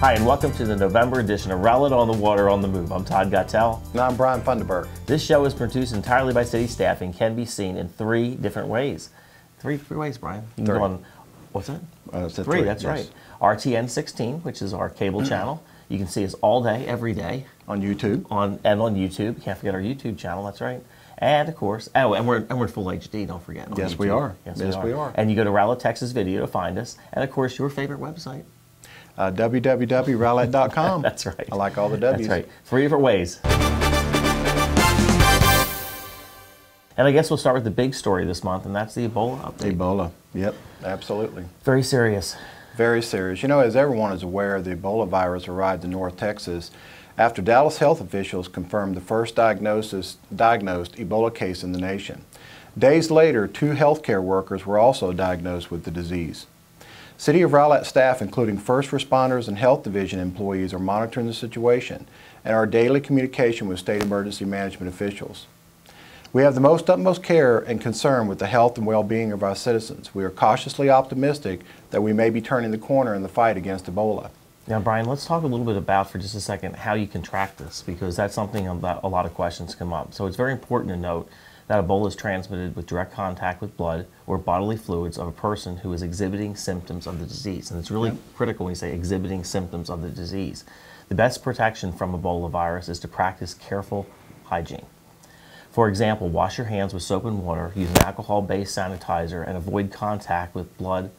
Hi, and welcome to the November edition of Rowlett on the Water on the Move. I'm Todd Gattell. And I'm Brian Funderburg. This show is produced entirely by city staff and can be seen in three different ways. Three ways, Brian. You can go on, what's that? Three, that's right. RTN 16, which is our cable channel. You can see us all day, every day. On YouTube. On YouTube. You can't forget our YouTube channel, that's right. And of course, and we're full HD, don't forget. Yes, we are. Yes, we are. And you go to Rowlett, Texas Video to find us. And of course, your favorite website. www.rowlett.com. That's right. I like all the W's. That's right. Three different ways. And I guess we'll start with the big story this month, and that's the Ebola update. Ebola. Yep, absolutely. Very serious. Very serious. You know, as everyone is aware, the Ebola virus arrived in North Texas after Dallas health officials confirmed the first diagnosed Ebola case in the nation. Days later, 2 healthcare workers were also diagnosed with the disease. City of Rowlett staff, including first responders and health division employees, are monitoring the situation and our daily communication with state emergency management officials. We have the utmost care and concern with the health and well-being of our citizens. We are cautiously optimistic that we may be turning the corner in the fight against Ebola. Now, Brian, let's talk a little bit about, for just a second, how you can track this, because that's something that a lot of questions come up. So it's very important to note that Ebola is transmitted with direct contact with blood or bodily fluids of a person who is exhibiting symptoms of the disease. And it's really critical when you say exhibiting symptoms of the disease. The best protection from Ebola virus is to practice careful hygiene. For example, wash your hands with soap and water, use an alcohol-based sanitizer, and avoid contact with blood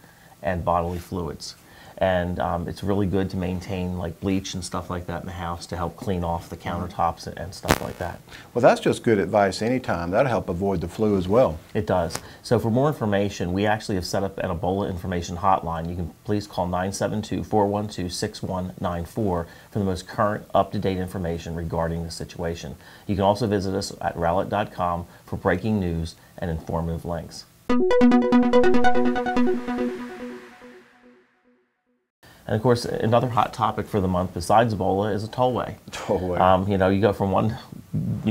and bodily fluids. And it's really good to maintain like bleach and stuff like that in the house to help clean off the countertops and stuff like that. Well, that's just good advice anytime. That'll help avoid the flu as well. It does. So for more information, we actually have set up an Ebola information hotline. You can please call 972-412-6194 for the most current, up-to-date information regarding the situation. You can also visit us at rowlett.com for breaking news and informative links. And of course, another hot topic for the month besides Ebola is a tollway. Tollway. You know, you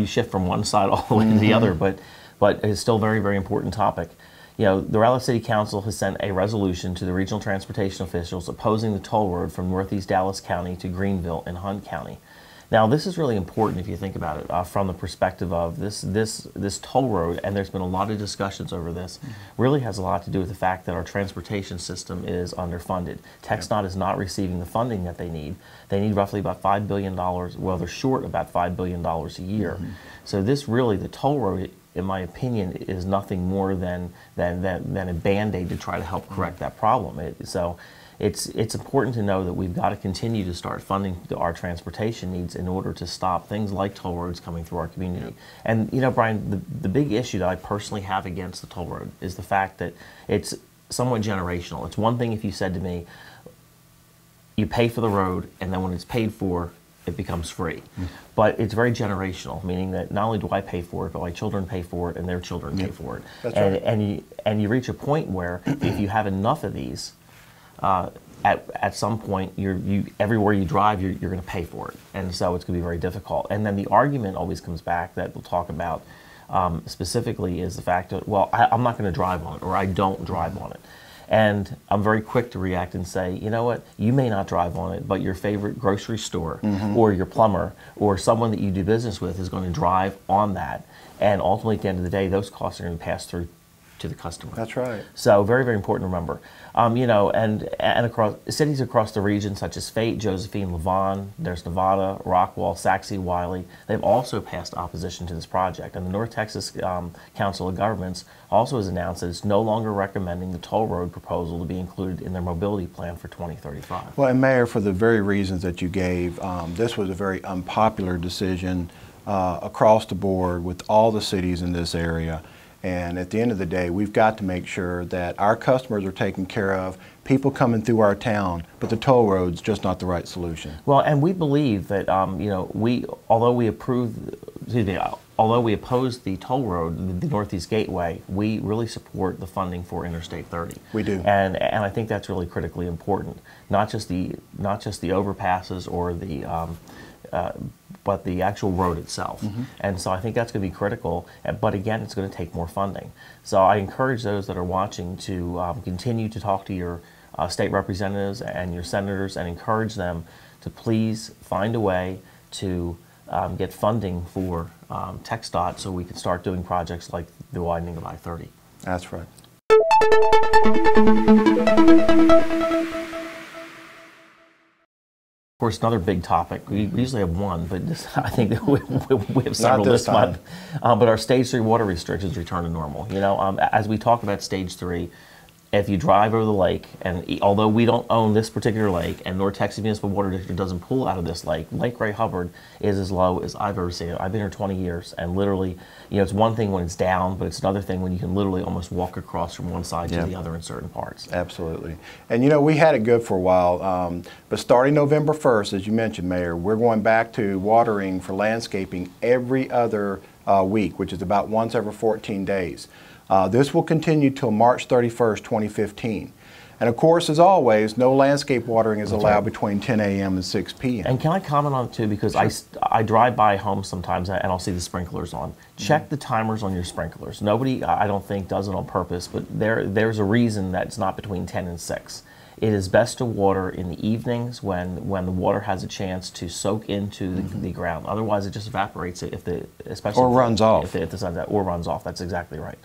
shift from one side all the way to the other, but it's still a very, very important topic. You know, the Rowlett City Council has sent a resolution to the regional transportation officials opposing the toll road from Northeast Dallas County to Greenville in Hunt County. Now, this is really important if you think about it from the perspective of this toll road, and there's been a lot of discussions over this, really has a lot to do with the fact that our transportation system is underfunded. TxDOT is not receiving the funding that they need. They need roughly about $5 billion. Well, they're short about $5 billion a year. So this really, the toll road, in my opinion, is nothing more than a Band-Aid to try to help correct that problem. It's important to know that we've got to continue to start funding our transportation needs in order to stop things like toll roads coming through our community. And you know, Brian, the big issue that I personally have against the toll road is the fact that it's somewhat generational. It's one thing if you said to me, you pay for the road, and then when it's paid for, it becomes free. But it's very generational, meaning that not only do I pay for it, but my children pay for it and their children pay for it. That's right. And you reach a point where if you have enough of these, at some point, everywhere you drive, you're going to pay for it, and so it's going to be very difficult. And then the argument always comes back that we'll talk about specifically is the fact that, well, I'm not going to drive on it, or I don't drive on it. And I'm very quick to react and say, you know what, you may not drive on it, but your favorite grocery store or your plumber or someone that you do business with is going to drive on that. And ultimately, at the end of the day, those costs are going to pass through to the customer. That's right. So very, very important to remember. You know, and across cities across the region, such as Fate, Josephine, Lavon, there's Nevada, Rockwall, Saxe, Wiley, they've also passed opposition to this project. And the North Texas Council of Governments also has announced that it's no longer recommending the toll road proposal to be included in their mobility plan for 2035. Well, and Mayor, for the very reasons that you gave, this was a very unpopular decision across the board with all the cities in this area. And at the end of the day, we've got to make sure that our customers are taken care of, people coming through our town, but the toll road's just not the right solution. Well, and we believe that, you know, although we oppose the toll road, the Northeast Gateway, we really support the funding for Interstate 30. We do. And I think that's really critically important. Not just the overpasses or the but the actual road itself. And so I think that's going to be critical, but again, it's going to take more funding. So I encourage those that are watching to continue to talk to your state representatives and your senators and encourage them to please find a way to get funding for TxDOT so we can start doing projects like the widening of I-30. That's right. Of course, another big topic, we usually have one, but I think that we have several this month. But our Stage 3 water restrictions return to normal. You know, as we talk about Stage 3, if you drive over the lake, and although we don't own this particular lake, and North Texas Municipal Water District doesn't pull out of this lake, Lake Ray Hubbard is as low as I've ever seen it. I've been here 20 years, and literally, you know, it's one thing when it's down, but it's another thing when you can literally almost walk across from one side to the other in certain parts. Absolutely. And you know, we had it good for a while, but starting November 1st, as you mentioned, Mayor, we're going back to watering for landscaping every other week, which is about once every 14 days. This will continue till March 31st, 2015. And of course, as always, no landscape watering is allowed between 10 a.m. and 6 p.m. And can I comment on it too? Because I drive by homes sometimes and I'll see the sprinklers on. Check the timers on your sprinklers. Nobody, I don't think, does it on purpose, but there's a reason that it's not between 10 and 6. It is best to water in the evenings when the water has a chance to soak into the ground. Otherwise, it just evaporates especially or runs off. If the sun's out, or runs off. That's exactly right.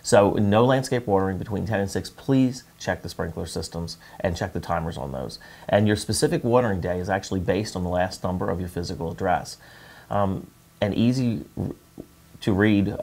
So no landscape watering between 10 and 6. Please check the sprinkler systems and check the timers on those. And your specific watering day is actually based on the last number of your physical address. An easy to read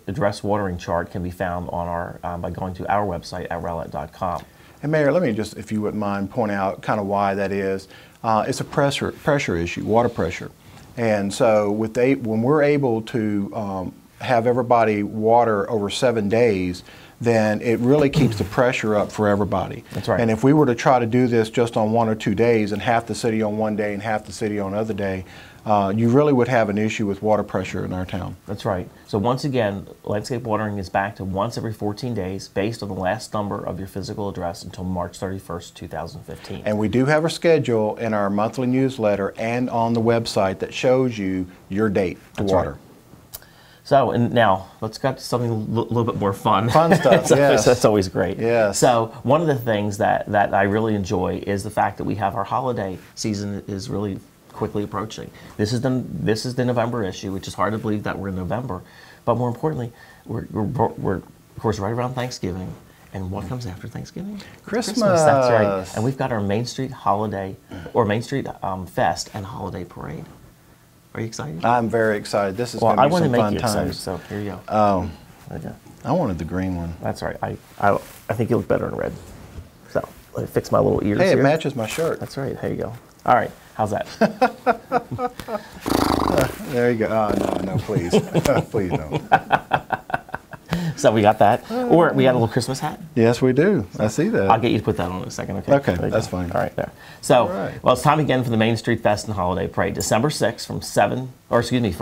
address watering chart can be found on our by going to our website at rowlett.com. And Mayor, let me just, if you wouldn't mind, point out kind of why that is. It's a pressure issue, water pressure. And so when we're able to have everybody water over 7 days, then it really keeps the pressure up for everybody. That's right. And if we were to try to do this just on 1 or 2 days, and half the city on one day and half the city on another day, you really would have an issue with water pressure in our town. That's right. So once again, landscape watering is back to once every 14 days based on the last number of your physical address until March 31st, 2015. And we do have a schedule in our monthly newsletter and on the website that shows you your date to water. Right. So, and now, let's get to something a little bit more fun. Fun stuff, yes. That's always great. Yes. So, one of the things that I really enjoy is the fact that we have our holiday season is really quickly approaching. This is the November issue, which is hard to believe that we're in November. But more importantly, we're of course, right around Thanksgiving. And what comes after Thanksgiving? Christmas. That's right. And we've got our Main Street Holiday, or Main Street Fest and Holiday Parade. Are you excited? I'm very excited. This is going to be some fun times. So here you go. Oh, Okay. I wanted the green one. That's right. I think you look better in red. So let me fix my little ears Hey, here. it matches my shirt. That's right. There you go. All right. How's that? There you go. Oh, no, please. Please don't. So we got that. Or we got a little Christmas hat. Yes, we do. I see that. I'll get you to put that on in a second, okay? Okay, There you that's go. fine. All right, there. So, right. well, it's time again for the Main Street Fest and Holiday Parade, December 6th from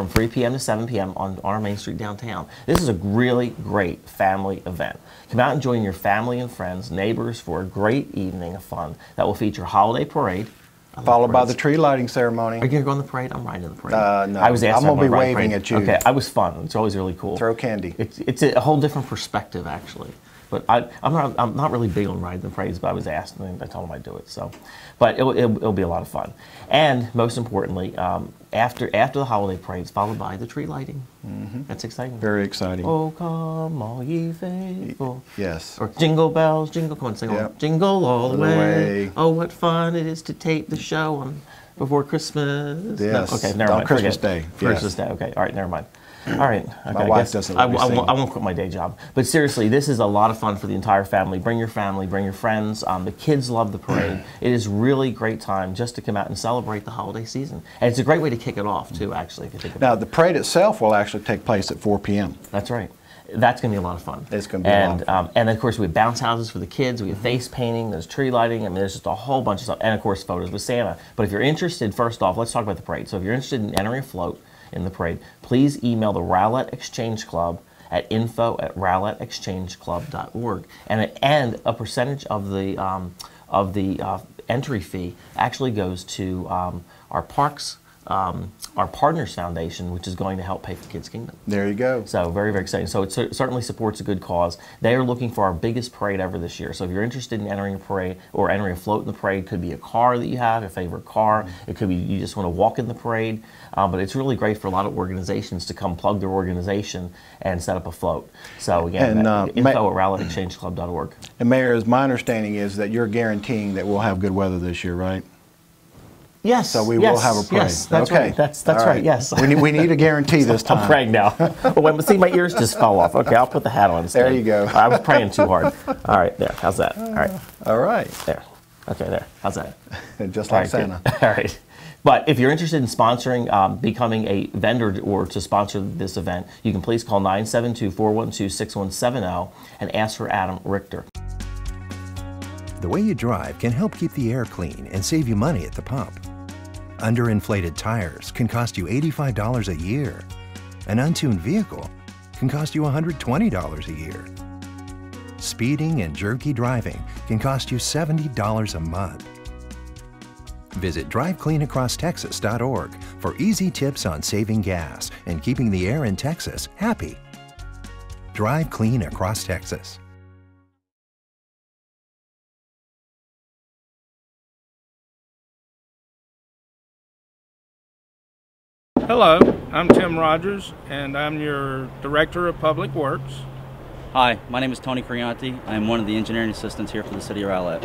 3 p.m. to 7 p.m. on our Main Street downtown. This is a really great family event. Come out and join your family and friends, neighbors for a great evening of fun that will feature holiday parade, Followed by the tree lighting ceremony. Are you going to go on the parade? I'm riding in the parade. No, I was asked I'm going to be ride waving parade. at you. Okay, I was fun. It's always really cool. Throw candy. It's a whole different perspective, actually. But I'm not really big on riding the parades, but I was asked and I told them I'd do it. So, but it'll be a lot of fun. And most importantly, after the holiday parades, followed by the tree lighting. Mm-hmm. That's exciting. Very exciting. Oh, come all ye faithful. Yes. Or jingle bells, jingle. Come on, sing along. Jingle all the way. Oh, what fun it is to tape the show on before Christmas. Yes. No, okay, never mind. On Christmas Forget it. Day. Christmas Day. Okay. All right. Never mind. All right. Okay, My wife doesn't let me sing. I won't quit my day job. But seriously, this is a lot of fun for the entire family. Bring your family, bring your friends. The kids love the parade. It is really great time just to come out and celebrate the holiday season. And it's a great way to kick it off, too, actually, if you think about Now, it. the parade itself will actually take place at 4 p.m. That's right. That's going to be a lot of fun. It's going to be a lot of fun. And of course, we have bounce houses for the kids. We have face painting. There's tree lighting. I mean, there's just a whole bunch of stuff. And of course, photos with Santa. But if you're interested, first off, let's talk about the parade. So if you're interested in entering a float in the parade, please email the Rowlett Exchange Club at info@rowlettexchangeclub.org. And a percentage of the entry fee actually goes to our parks our Partners Foundation, which is going to help pay for Kids Kingdom. There you go. So very, very exciting. So it certainly supports a good cause. They are looking for our biggest parade ever this year. So if you're interested in entering a parade or entering a float in the parade, it could be a car that you have, a favorite car. It could be you just want to walk in the parade. But it's really great for a lot of organizations to come plug their organization and set up a float. So again, info at RowlettExchangeClub.org. And Mayor, as my understanding is that you're guaranteeing that we'll have good weather this year, right? Yes. So we will have a parade. Yes, that's right. That's right. Yes. We need a guarantee this time. I'm praying now. See, my ears just fell off. Okay, I'll put the hat on instead. There you go. I was praying too hard. All right, there. How's that? All right. All right. There. Okay, there. How's that? Just like Santa. All right. But if you're interested in sponsoring, becoming a vendor or to sponsor this event, you can please call 972-412-6170 and ask for Adam Richter. The way you drive can help keep the air clean and save you money at the pump. Underinflated tires can cost you $85 a year. An untuned vehicle can cost you $120 a year. Speeding and jerky driving can cost you $70 a month. Visit DriveCleanAcrossTexas.org for easy tips on saving gas and keeping the air in Texas happy. Drive clean across Texas. Hello, I'm Tim Rogers, and I'm your Director of Public Works. Hi, my name is Tony Crianti. I'm one of the engineering assistants here for the City of Rowlett.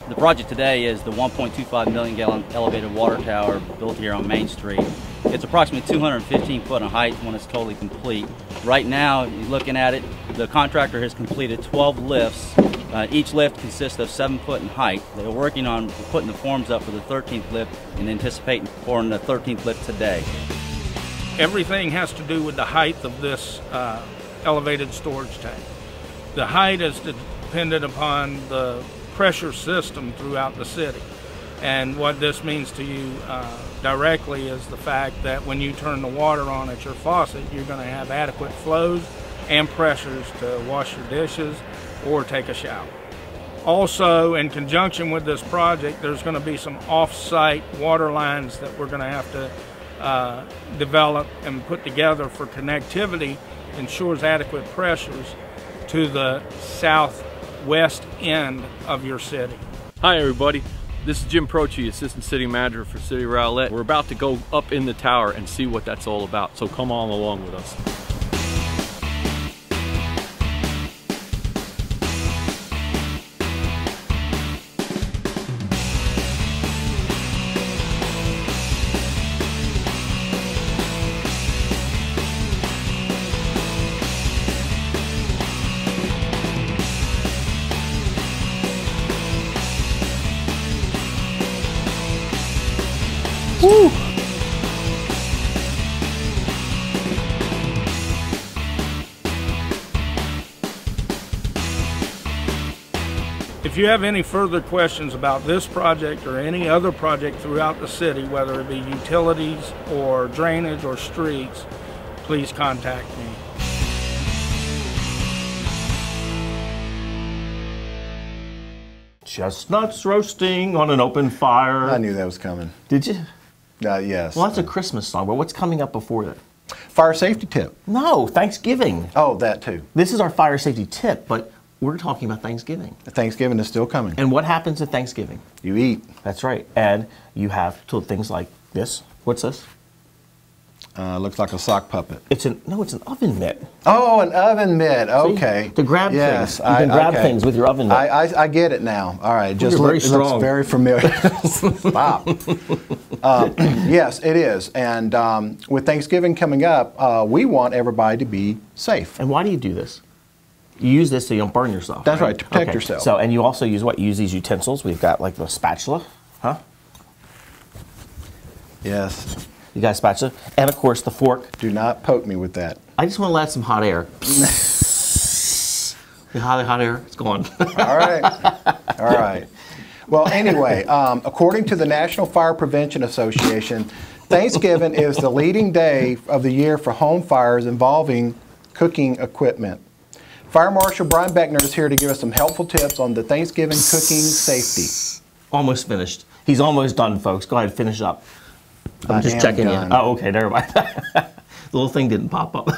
The project today is the 1.25 million gallon elevated water tower built here on Main Street. It's approximately 215 foot in height when it's totally complete. Right now, you're looking at it, the contractor has completed 12 lifts. Each lift consists of 7 foot in height. They're working on putting the forms up for the 13th lift and anticipating pouring the 13th lift today. Everything has to do with the height of this elevated storage tank. The height is dependent upon the pressure system throughout the city. And what this means to you directly is the fact that when you turn the water on at your faucet, you're going to have adequate flows and pressures to wash your dishes or take a shower. Also, in conjunction with this project, there's going to be some off-site water lines that we're going to have to develop and put together for connectivity, ensures adequate pressures to the southwest end of your city. Hi everybody, this is Jim Prochi, Assistant City Manager for City of Rowlett. We're about to go up in the tower and see what that's all about, so come on along with us. Woo! If you have any further questions about this project or any other project throughout the city, whether it be utilities or drainage or streets, please contact me. Chestnuts roasting on an open fire. I knew that was coming. Did you? Yes. Well, that's a Christmas song, but what's coming up before that? Fire safety tip. No, Thanksgiving. Oh, that too. This is our fire safety tip, but we're talking about Thanksgiving. Thanksgiving is still coming. And what happens at Thanksgiving? You eat. That's right. And you have things like this. What's this? Looks like a sock puppet. It's an oven mitt. Oh, an oven mitt. Okay. To grab yes, things. You can grab things with your oven mitt. I get it now. All right. It looks very familiar. Stop. Yes, it is. And with Thanksgiving coming up, we want everybody to be safe. And why do you do this? You use this so you don't burn yourself. That's right, to protect yourself. So, and you also use what? You use these utensils. We've got like the spatula, huh? Yes. You got a spatula, and of course the fork. Do not poke me with that. I just want to let some hot air. The hot air, it's gone. All right. All right. Well, anyway, according to the National Fire Prevention Association, Thanksgiving is the leading day of the year for home fires involving cooking equipment. Fire Marshal Brian Beckner is here to give us some helpful tips on the Thanksgiving cooking safety. Almost finished. He's almost done, folks. Go ahead, finish up. I'm just am checking done. in. Oh, okay, never mind. The little thing didn't pop up.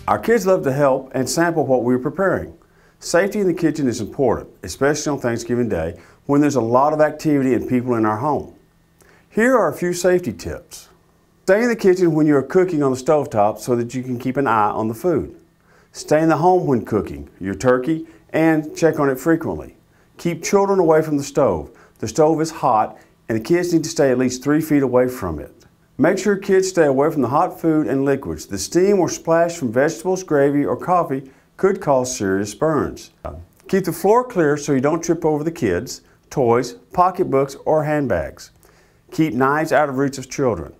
Our kids love to help and sample what we're preparing. Safety in the kitchen is important, especially on Thanksgiving Day when there's a lot of activity and people in our home. Here are a few safety tips. Stay in the kitchen when you are cooking on the stovetop so that you can keep an eye on the food. Stay in the home when cooking your turkey and check on it frequently. Keep children away from the stove. The stove is hot and the kids need to stay at least 3 feet away from it. Make sure kids stay away from the hot food and liquids. The steam or splash from vegetables, gravy, or coffee could cause serious burns. Keep the floor clear so you don't trip over the kids, toys, pocketbooks, or handbags. Keep knives out of reach of children.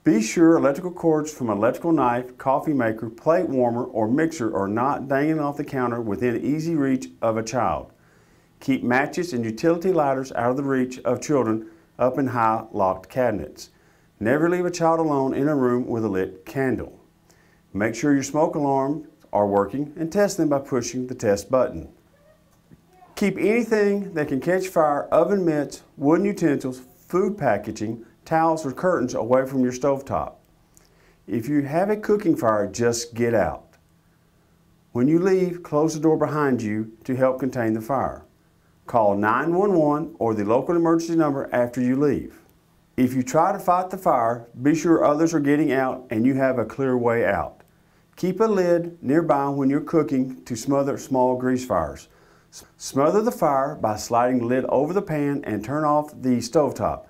Be sure electrical cords from an electrical knife, coffee maker, plate warmer, or mixer are not dangling off the counter within easy reach of a child. Keep matches and utility lighters out of the reach of children up in high locked cabinets. Never leave a child alone in a room with a lit candle. Make sure your smoke alarms are working and test them by pushing the test button. Keep anything that can catch fire, oven mitts, wooden utensils, food packaging, towels, or curtains away from your stovetop. If you have a cooking fire, just get out. When you leave, close the door behind you to help contain the fire. Call 911 or the local emergency number after you leave. If you try to fight the fire, be sure others are getting out and you have a clear way out. Keep a lid nearby when you're cooking to smother small grease fires. Smother the fire by sliding the lid over the pan and turn off the stovetop.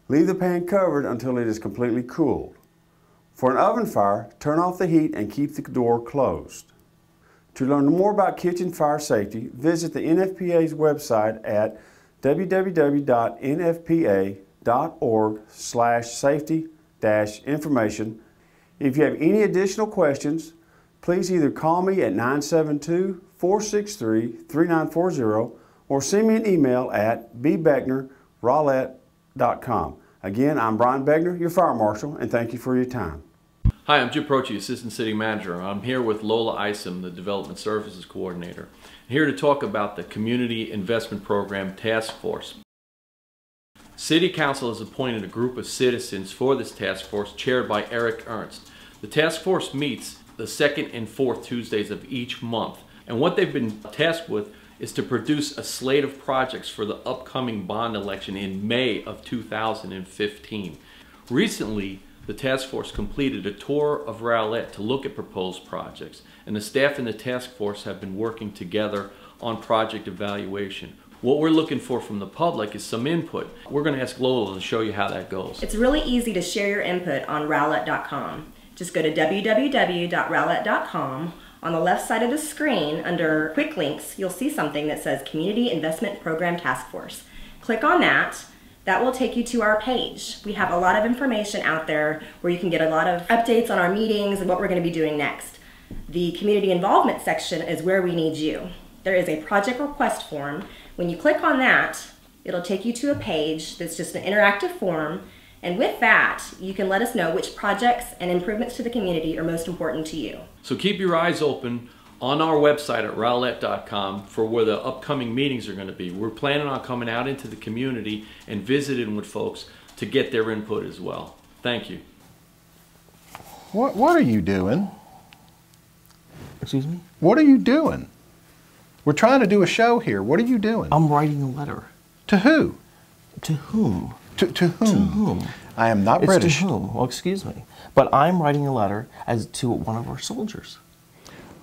Leave the pan covered until it is completely cooled. For an oven fire, turn off the heat and keep the door closed. To learn more about kitchen fire safety, visit the NFPA's website at www.nfpa.org/safety-information. If you have any additional questions, please either call me at 972-463-3940 or send me an email at bbeckner@rowlett.com. Again, I'm Brian Beckner, your fire marshal, and thank you for your time. Hi, I'm Jim Proci, Assistant City Manager. I'm here with Lola Isom, the Development Services Coordinator. I'm here to talk about the Community Investment Program Task Force. City Council has appointed a group of citizens for this task force chaired by Eric Ernst. The task force meets the second and fourth Tuesdays of each month, and what they've been tasked with is to produce a slate of projects for the upcoming bond election in May of 2015. Recently, the task force completed a tour of Rowlett to look at proposed projects, and the staff in the task force have been working together on project evaluation. What we're looking for from the public is some input. We're going to ask Lola to show you how that goes. It's really easy to share your input on Rowlett.com. Just go to www.rowlett.com. On the left side of the screen, under Quick Links, you'll see something that says Community Investment Program Task Force. Click on that. That will take you to our page. We have a lot of information out there where you can get a lot of updates on our meetings and what we're going to be doing next. The Community Involvement section is where we need you. There is a project request form. When you click on that, it'll take you to a page that's just an interactive form, and with that, you can let us know which projects and improvements to the community are most important to you. So keep your eyes open on our website at rowlett.com for where the upcoming meetings are going to be. We're planning on coming out into the community and visiting with folks to get their input as well. Thank you. What are you doing? Excuse me? What are you doing? We're trying to do a show here. What are you doing? I'm writing a letter. To who? To whom? To whom? To whom? I am not It's British. to whom? Well, excuse me. But I'm writing a letter as to one of our soldiers.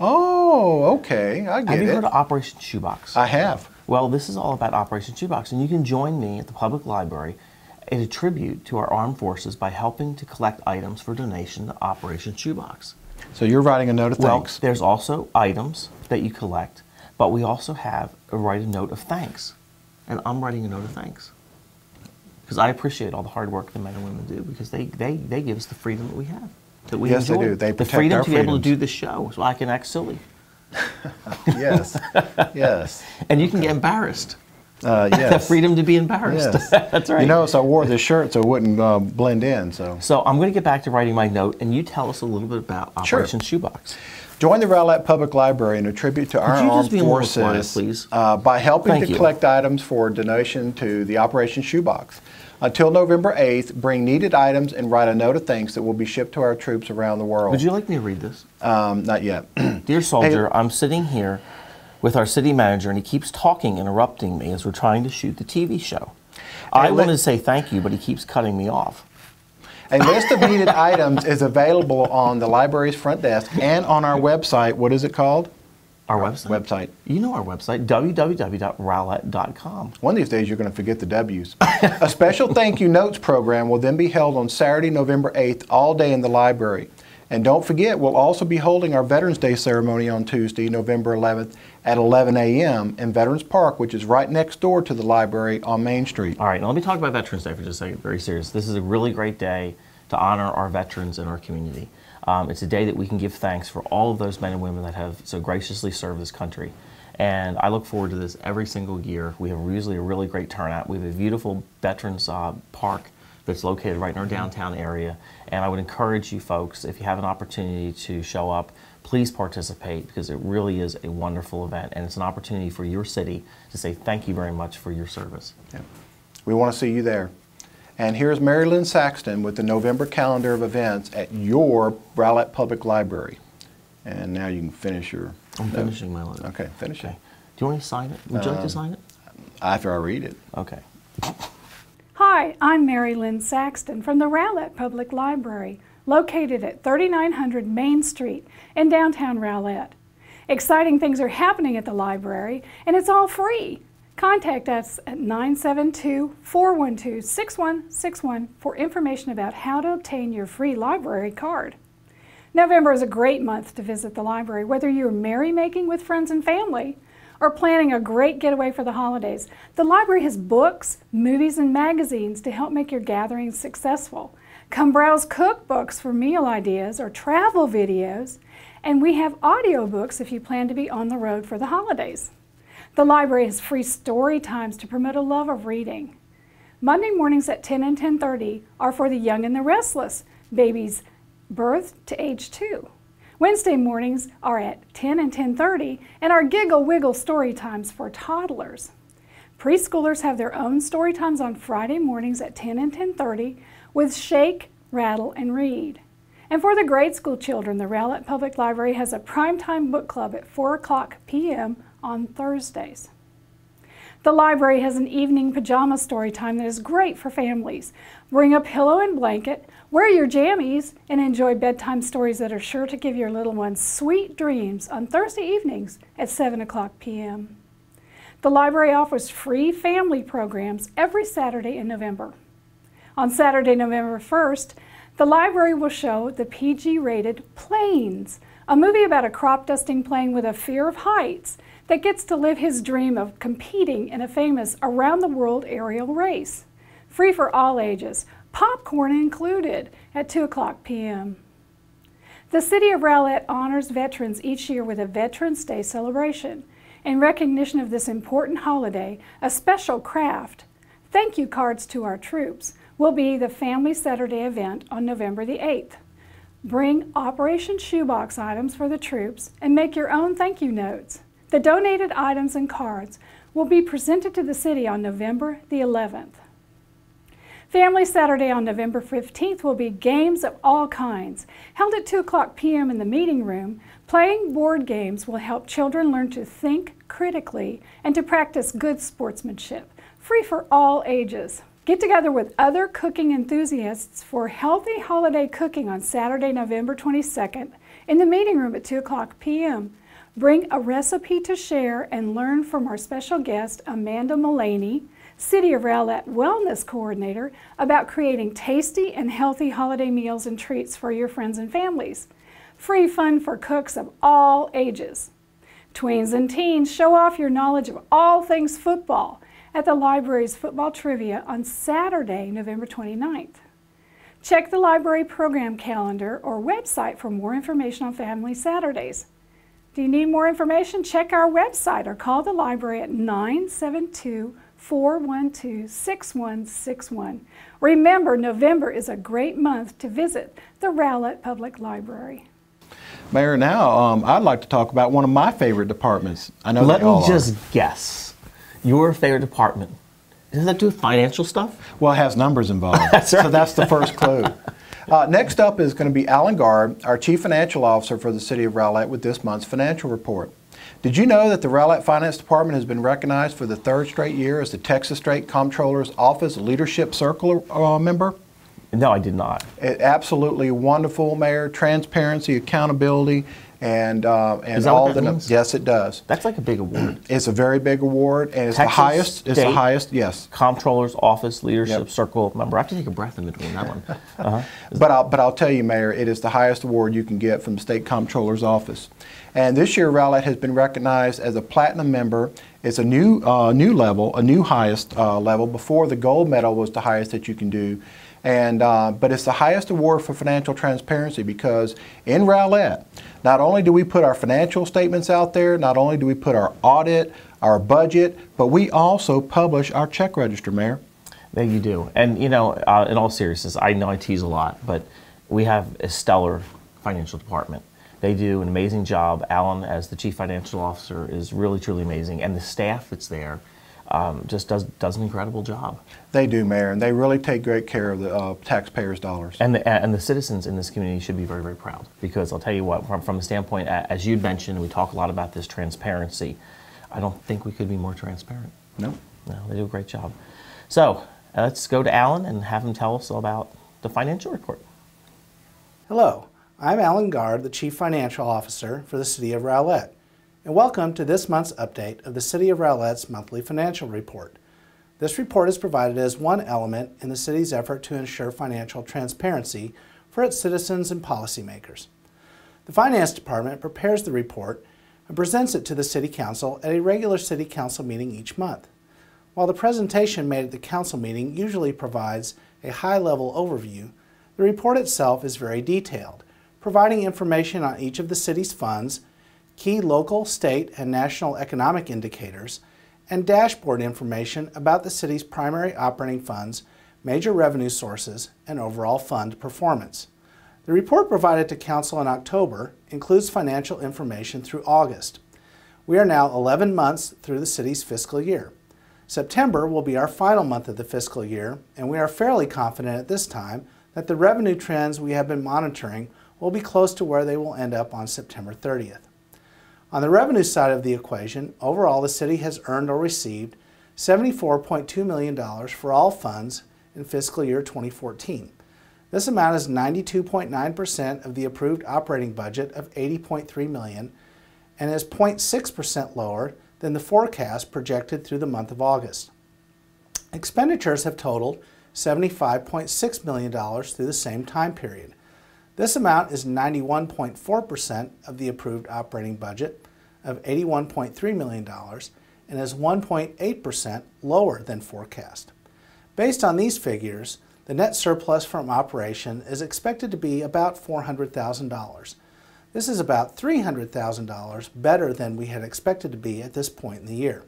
Oh, okay. I get Have you it. heard of Operation Shoebox? I have. Well, this is all about Operation Shoebox, and you can join me at the public library in a tribute to our armed forces by helping to collect items for donation to Operation Shoebox. So you're writing a note of thanks. Well, there's also items that you collect, but we also have write a note of thanks, and I'm writing a note of thanks because I appreciate all the hard work the men and women do because they give us the freedom that we have. That we Yes, they enjoy. do. They the protect freedom our to be able to freedoms. do this show, so I can act silly. Yes. Yes. And you can get embarrassed. Yes. The freedom to be embarrassed. Yes. That's right. You know, so I wore this shirt so it wouldn't blend in. So I'm going to get back to writing my note, and you tell us a little bit about Operation Shoebox. Join the Rowlett Public Library in a tribute to our armed forces quiet, please? By helping Thank to you. collect items for donation to the Operation Shoebox. Until November 8th, bring needed items and write a note of thanks that will be shipped to our troops around the world. Would you like me to read this? Not yet. Dear soldier, I'm sitting here with our city manager, and he keeps talking, interrupting me as we're trying to shoot the TV show. I wanted to say thank you, but he keeps cutting me off. A list of needed items is available on the library's front desk and on our website. What is it called? Our website? You know our website, www.rowlett.com. One of these days you're going to forget the W's. A special thank you notes program will then be held on Saturday, November 8th, all day in the library. And don't forget, we'll also be holding our Veterans Day ceremony on Tuesday, November 11th at 11 a.m. in Veterans Park, which is right next door to the library on Main Street. All right, now let me talk about Veterans Day for just a second, very serious. This is a really great day to honor our veterans in our community. It's a day that we can give thanks for all of those men and women that have so graciously served this country. And I look forward to this every single year. We have usually a really great turnout. We have a beautiful Veterans Park that's located right in our downtown area. And I would encourage you folks, if you have an opportunity to show up, please participate, because it really is a wonderful event. And it's an opportunity for your city to say thank you very much for your service. Yeah. We want to see you there. And here's Mary Lynn Saxton with the November calendar of events at your Rowlett Public Library. And now you can finish your I'm note. finishing my letter. Okay, finish it. Do you want me to sign it? Would you like to sign it? After I read it. Okay. Hi, I'm Mary Lynn Saxton from the Rowlett Public Library, located at 3900 Main Street in downtown Rowlett. Exciting things are happening at the library, and it's all free. Contact us at 972-412-6161 for information about how to obtain your free library card. November is a great month to visit the library, whether you're merrymaking with friends and family or planning a great getaway for the holidays. The library has books, movies, and magazines to help make your gatherings successful. Come browse cookbooks for meal ideas or travel videos, and we have audiobooks if you plan to be on the road for the holidays. The library has free story times to promote a love of reading. Monday mornings at 10 and 10:30 are for the young and the restless, babies birth to age 2. Wednesday mornings are at 10 and 10:30 and are Giggle Wiggle story times for toddlers. Preschoolers have their own story times on Friday mornings at 10 and 10:30 with Shake, Rattle, and Read. And for the grade school children, the Rowlett Public Library has a primetime book club at 4 p.m. on Thursdays. The library has an evening pajama story time that is great for families. Bring a pillow and blanket, wear your jammies, and enjoy bedtime stories that are sure to give your little ones sweet dreams on Thursday evenings at 7 p.m. The library offers free family programs every Saturday in November. On Saturday, November 1st, the library will show the PG-rated Planes, a movie about a crop-dusting plane with a fear of heights that gets to live his dream of competing in a famous around-the-world aerial race. Free for all ages, popcorn included, at 2 p.m. The City of Rowlett honors veterans each year with a Veterans Day celebration. In recognition of this important holiday, a special craft, thank you cards to our troops, will be the Family Saturday event on November the 8th. Bring Operation Shoebox items for the troops and make your own thank you notes. The donated items and cards will be presented to the city on November the 11th. Family Saturday on November 15th will be games of all kinds. Held at 2 p.m. in the meeting room, playing board games will help children learn to think critically and to practice good sportsmanship. Free for all ages. Get together with other cooking enthusiasts for healthy holiday cooking on Saturday, November 22nd in the meeting room at 2 p.m. Bring a recipe to share and learn from our special guest, Amanda Mullaney, City of Rowlett Wellness Coordinator, about creating tasty and healthy holiday meals and treats for your friends and families. Free fun for cooks of all ages. Tweens and teens, show off your knowledge of all things football at the library's football trivia on Saturday, November 29th. Check the library program calendar or website for more information on Family Saturdays. Do you need more information? Check our website or call the library at 972 412-6161. Remember, November is a great month to visit the Rowlett Public Library. Mayor, now I'd like to talk about one of my favorite departments. I know Let they all me just guess. Your favorite department. Does that do with financial stuff? Well, it has numbers involved. That's right. So that's the first clue. Next up is going to be Alan Gard, our Chief Financial Officer for the City of Rowlett, with this month's financial report. Did you know that the Rowlett Finance Department has been recognized for the 3rd straight year as the Texas State Comptroller's Office Leadership Circle member? No, I did not. Absolutely wonderful, Mayor. Transparency, accountability, and Is that all what that the means? Yes, it does. That's like a big award. It's a very big award, and it's Texas the highest. It's the State highest. Yes. Comptroller's Office Leadership Yep. Circle member. I have to take a breath in between that one. But I'll tell you, Mayor, it is the highest award you can get from the State Comptroller's Office. And this year, Rowlett has been recognized as a platinum member. It's a new level, a new highest level. Before, the gold medal was the highest that you can do. And, but it's the highest award for financial transparency because in Rowlett, not only do we put our financial statements out there, not only do we put our audit, our budget, but we also publish our check register, Mayor. There you do. And you know, in all seriousness, I know I tease a lot, but we have a stellar financial department. They do an amazing job. Alan, as the Chief Financial Officer, is really, truly amazing. And the staff that's there just does an incredible job. They do, Mayor, and they really take great care of the taxpayers' dollars. And the citizens in this community should be very, very proud. Because I'll tell you what, from the standpoint, as you mentioned, we talk a lot about this transparency. I don't think we could be more transparent. No. No, they do a great job. So let's go to Alan and have him tell us about the financial report. Hello, I'm Alan Gard, the Chief Financial Officer for the City of Rowlett, and welcome to this month's update of the City of Rowlett's monthly financial report. This report is provided as one element in the city's effort to ensure financial transparency for its citizens and policymakers. The Finance Department prepares the report and presents it to the City Council at a regular City Council meeting each month. While the presentation made at the Council meeting usually provides a high-level overview, the report itself is very detailed, providing information on each of the city's funds, key local, state, and national economic indicators, and dashboard information about the city's primary operating funds, major revenue sources, and overall fund performance. The report provided to Council in October includes financial information through August. We are now 11 months through the city's fiscal year. September will be our final month of the fiscal year, and we are fairly confident at this time that the revenue trends we have been monitoring will be close to where they will end up on September 30th. On the revenue side of the equation, overall the city has earned or received $74.2 million for all funds in fiscal year 2014. This amount is 92.9% of the approved operating budget of $80.3 million and is 0.6% lower than the forecast projected through the month of August. Expenditures have totaled $75.6 million through the same time period. This amount is 91.4% of the approved operating budget of $81.3 million and is 1.8% lower than forecast. Based on these figures, the net surplus from operation is expected to be about $400,000. This is about $300,000 better than we had expected to be at this point in the year.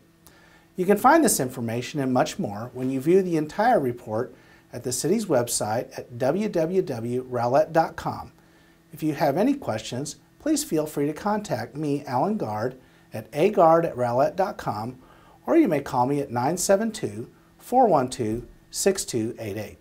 You can find this information and much more when you view the entire report at the city's website at www.rowlett.com. If you have any questions, please feel free to contact me, Alan Gard, at agard@rowlett.com, or you may call me at 972-412-6288.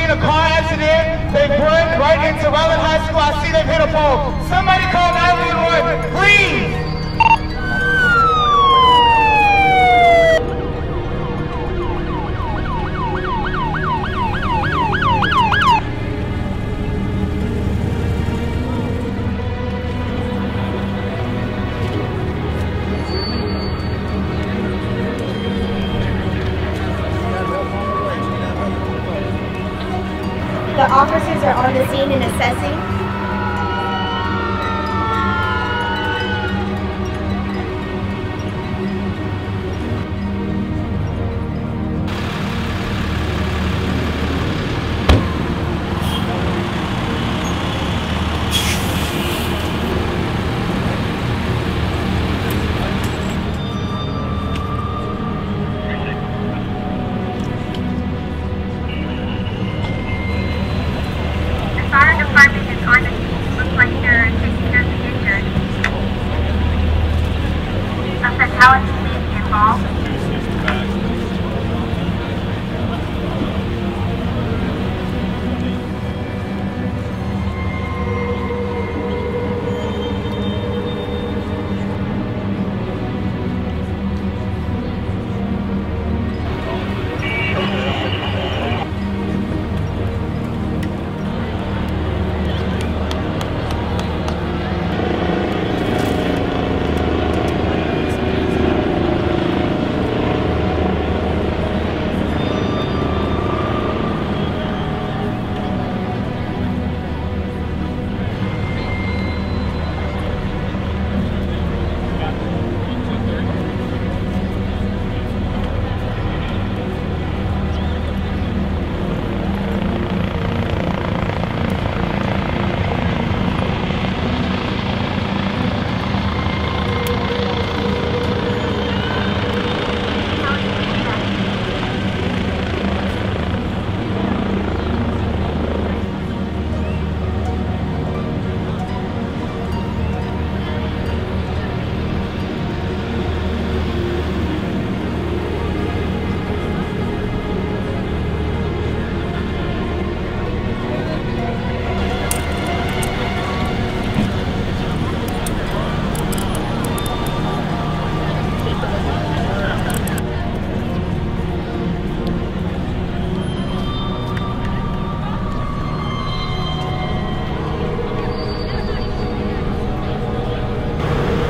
A car accident. They've run right into Rowlett High School. I see they've hit a pole. Somebody call 911, please. The officers are on the scene and assessing.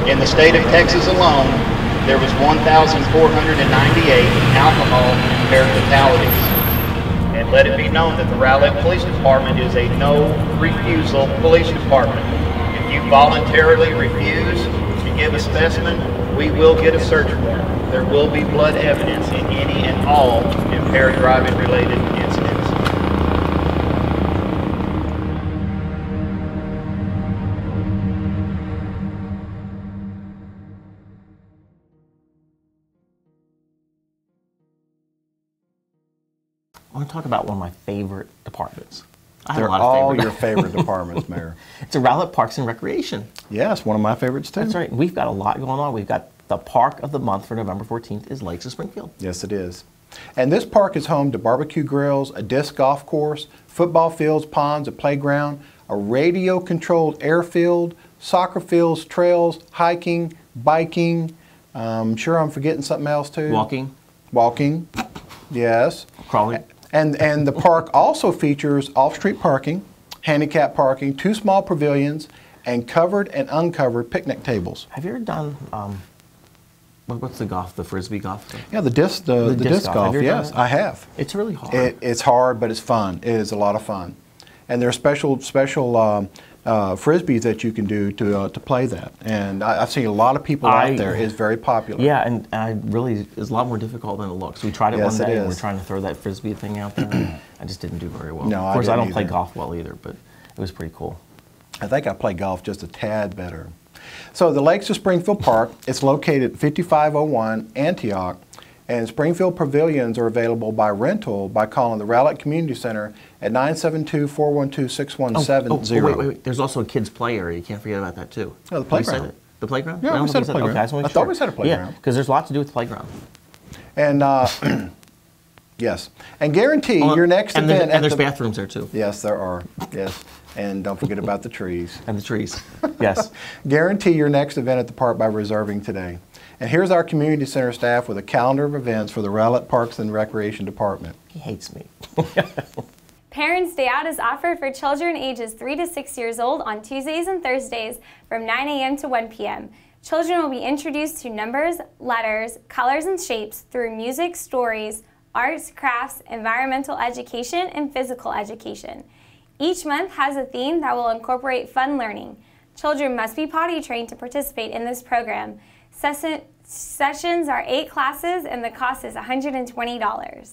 In the state of Texas alone, there was 1,498 alcohol-impaired fatalities. And let it be known that the Rowlett Police Department is a no-refusal police department. If you voluntarily refuse to give a specimen, we will get a search warrant. There will be blood evidence in any and all impaired driving-related incidents. I want to talk about one of my favorite departments. They're all your favorite departments, Mayor. It's a Rowlett Parks and Recreation. Yes, one of my favorites too. That's right. We've got a lot going on. We've got the park of the month for November 14th is Lakes of Springfield. Yes, it is. And this park is home to barbecue grills, a disc golf course, football fields, ponds, a playground, a radio-controlled airfield, soccer fields, trails, hiking, biking. Sure I'm forgetting something else too. Walking. Walking, yes. Crawling. And the park also features off-street parking, handicap parking, 2 small pavilions, and covered and uncovered picnic tables. Have you ever done, what's the golf, the Frisbee golf? Yeah, the disc golf, yes, I have. It's really hard. It's hard, but it's fun. It is a lot of fun. And there are special Frisbees that you can do to play that. And I've seen a lot of people out there. It's very popular. Yeah, and it's a lot more difficult than it looks. We tried it one day and we're trying to throw that Frisbee thing out there. I just didn't do very well. No, of course, I don't either. play golf well either, but it was pretty cool. I think I play golf just a tad better. So the Lakes of Springfield Park, it's located at 5501 Antioch, and Springfield pavilions are available by rental by calling the Rowlett Community Center at 972-412-6170. Wait. There's also a kids' play area. You can't forget about that too. Oh, the playground. The playground? Yeah, we said a playground. Okay, I thought we said a playground. Yeah, because there's a lot to do with the playground. And yes, and guarantee your next event. And there's bathrooms there too. Yes, there are. Yes, and don't forget about the trees. And the trees. Yes. Guarantee your next event at the park by reserving today. And here's our community center staff with a calendar of events for the Rowlett Parks and Recreation Department. He hates me. Parents' Day Out is offered for children ages 3 to 6 years old on Tuesdays and Thursdays from 9 a.m. to 1 p.m. Children will be introduced to numbers, letters, colors, and shapes through music, stories, arts, crafts, environmental education, and physical education. Each month has a theme that will incorporate fun learning. Children must be potty trained to participate in this program. Sessions are 8 classes and the cost is $120.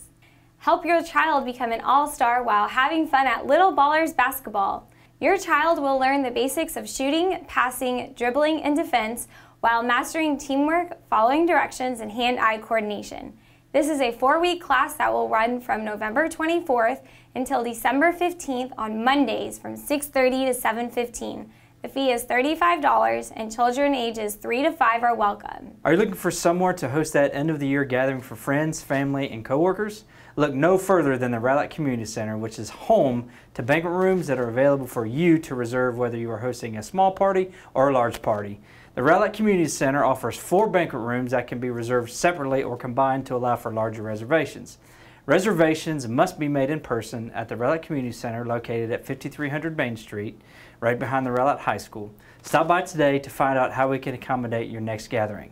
Help your child become an all-star while having fun at Little Ballers Basketball. Your child will learn the basics of shooting, passing, dribbling, and defense while mastering teamwork, following directions, and hand-eye coordination. This is a 4-week class that will run from November 24th until December 15th on Mondays from 6:30 to 7:15. The fee is $35 and children ages 3 to 5 are welcome. Are you looking for somewhere to host that end of the year gathering for friends, family, and coworkers? Look no further than the Rowlett Community Center, which is home to banquet rooms that are available for you to reserve whether you are hosting a small party or a large party. The Rowlett Community Center offers 4 banquet rooms that can be reserved separately or combined to allow for larger reservations. Reservations must be made in person at the Rowlett Community Center located at 5300 Main Street, right behind the Rowlett High School. Stop by today to find out how we can accommodate your next gathering.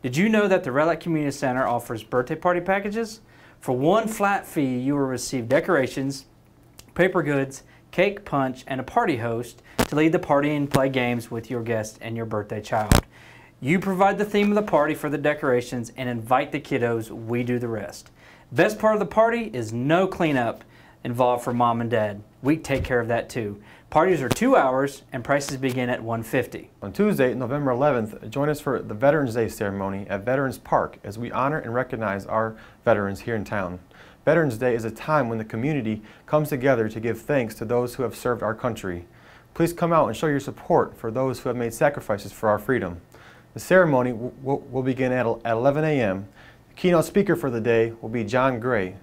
Did you know that the Rowlett Community Center offers birthday party packages? For one flat fee, you will receive decorations, paper goods, cake, punch, and a party host to lead the party and play games with your guests and your birthday child. You provide the theme of the party for the decorations and invite the kiddos. We do the rest. Best part of the party is no cleanup involved for mom and dad. We take care of that too. Parties are 2 hours and prices begin at $150. On Tuesday, November 11th, join us for the Veterans Day ceremony at Veterans Park as we honor and recognize our veterans here in town. Veterans Day is a time when the community comes together to give thanks to those who have served our country. Please come out and show your support for those who have made sacrifices for our freedom. The ceremony will begin at 11 a.m. The keynote speaker for the day will be John Gray,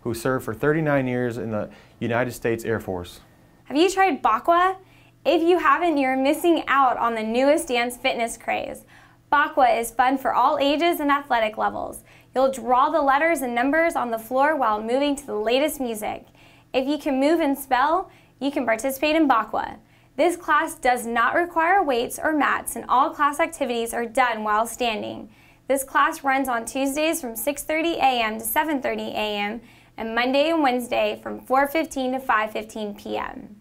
who served for 39 years in the United States Air Force. Have you tried Bakwa? If you haven't, you're missing out on the newest dance fitness craze. Bakwa is fun for all ages and athletic levels. You'll draw the letters and numbers on the floor while moving to the latest music. If you can move and spell, you can participate in Bakwa. This class does not require weights or mats, and all class activities are done while standing. This class runs on Tuesdays from 6:30 a.m. to 7:30 a.m. and Monday and Wednesday from 4:15 to 5:15 p.m.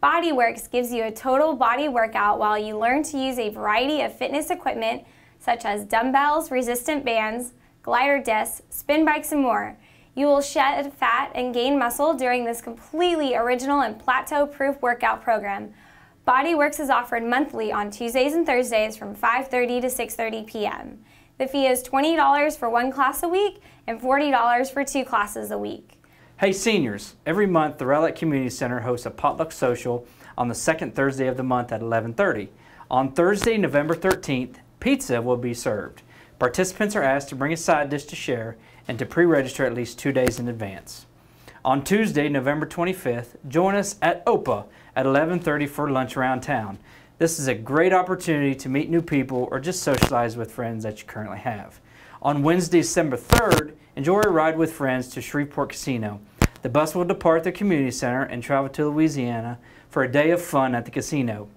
BodyWorks gives you a total body workout while you learn to use a variety of fitness equipment such as dumbbells, resistant bands, glider discs, spin bikes, and more. You will shed fat and gain muscle during this completely original and plateau-proof workout program. BodyWorks is offered monthly on Tuesdays and Thursdays from 5:30 to 6:30 p.m. The fee is $20 for 1 class a week and $40 for 2 classes a week. Hey seniors, every month the Rowlett Community Center hosts a potluck social on the second Thursday of the month at 11:30. On Thursday, November 13th, pizza will be served. Participants are asked to bring a side dish to share and to pre-register at least 2 days in advance. On Tuesday, November 25th, join us at OPA at 11:30 for lunch around town. This is a great opportunity to meet new people or just socialize with friends that you currently have. On Wednesday, December 3rd, enjoy a ride with friends to Shreveport Casino. The bus will depart the community center and travel to Louisiana for a day of fun at the casino.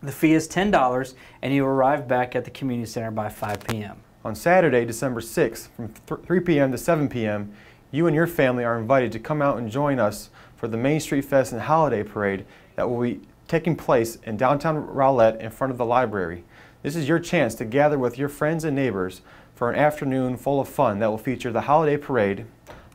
The fee is $10 and you will arrive back at the community center by 5 p.m. On Saturday, December 6th, from 3 p.m. to 7 p.m., you and your family are invited to come out and join us for the Main Street Fest and Holiday Parade that will be taking place in downtown Rowlett in front of the library. This is your chance to gather with your friends and neighbors for an afternoon full of fun that will feature the holiday parade,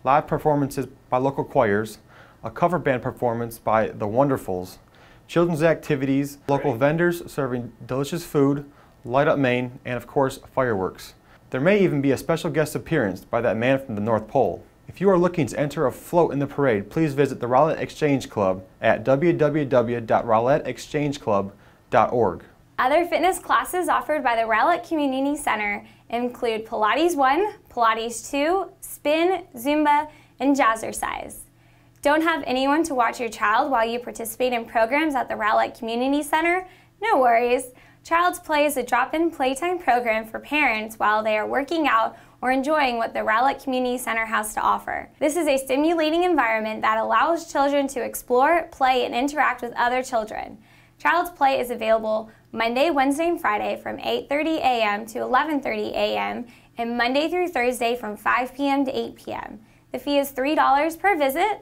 live performances by local choirs, a cover band performance by The Wonderfuls, children's activities, local vendors serving delicious food, light up Maine, and of course, fireworks. There may even be a special guest appearance by that man from the North Pole. If you are looking to enter a float in the parade, please visit the Rowlett Exchange Club at www.rowlettexchangeclub.org. Other fitness classes offered by the Rowlett Community Center include Pilates 1, Pilates 2, Spin, Zumba, and Jazzercise. Don't have anyone to watch your child while you participate in programs at the Rowlett Community Center? No worries. Child's Play is a drop-in playtime program for parents while they are working out or enjoying what the Rowlett Community Center has to offer. This is a stimulating environment that allows children to explore, play, and interact with other children. Child's Play is available Monday, Wednesday, and Friday from 8:30 a.m. to 11:30 a.m. and Monday through Thursday from 5 p.m. to 8 p.m. The fee is $3 per visit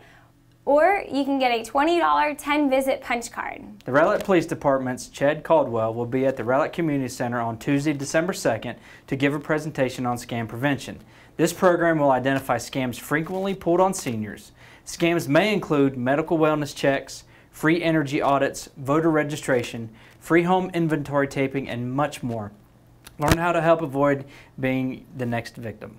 Or you can get a $20 10-visit punch card. The Rowlett Police Department's Chad Caldwell will be at the Rowlett Community Center on Tuesday, December 2nd to give a presentation on scam prevention. This program will identify scams frequently pulled on seniors. Scams may include medical wellness checks, free energy audits, voter registration, free home inventory taping, and much more. Learn how to help avoid being the next victim.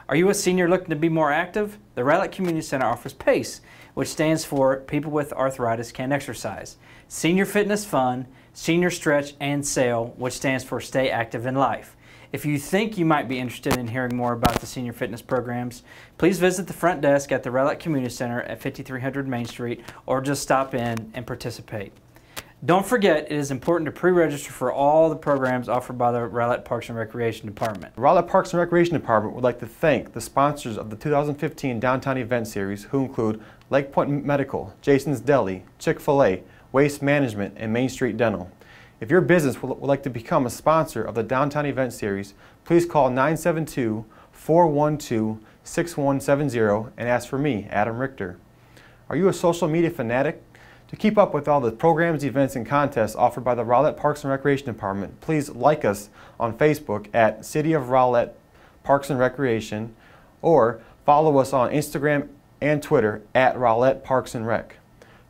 Are you a senior looking to be more active? The Rowlett Community Center offers PACE, which stands for People with Arthritis Can Exercise, Senior Fitness Fun, Senior Stretch, and SAIL, which stands for Stay Active in Life. If you think you might be interested in hearing more about the senior fitness programs, please visit the front desk at the Rowlett Community Center at 5300 Main Street or just stop in and participate. Don't forget, it is important to pre-register for all the programs offered by the Rowlett Parks and Recreation Department. The Rowlett Parks and Recreation Department would like to thank the sponsors of the 2015 Downtown Event Series, who include Lake Point Medical, Jason's Deli, Chick-fil-A, Waste Management, and Main Street Dental. If your business would like to become a sponsor of the Downtown Event Series, please call 972-412-6170 and ask for me, Adam Richter. Are you a social media fanatic? To keep up with all the programs, events, and contests offered by the Rowlett Parks and Recreation Department, please like us on Facebook at City of Rowlett Parks and Recreation, or follow us on Instagram and Twitter at Rowlett Parks and Rec.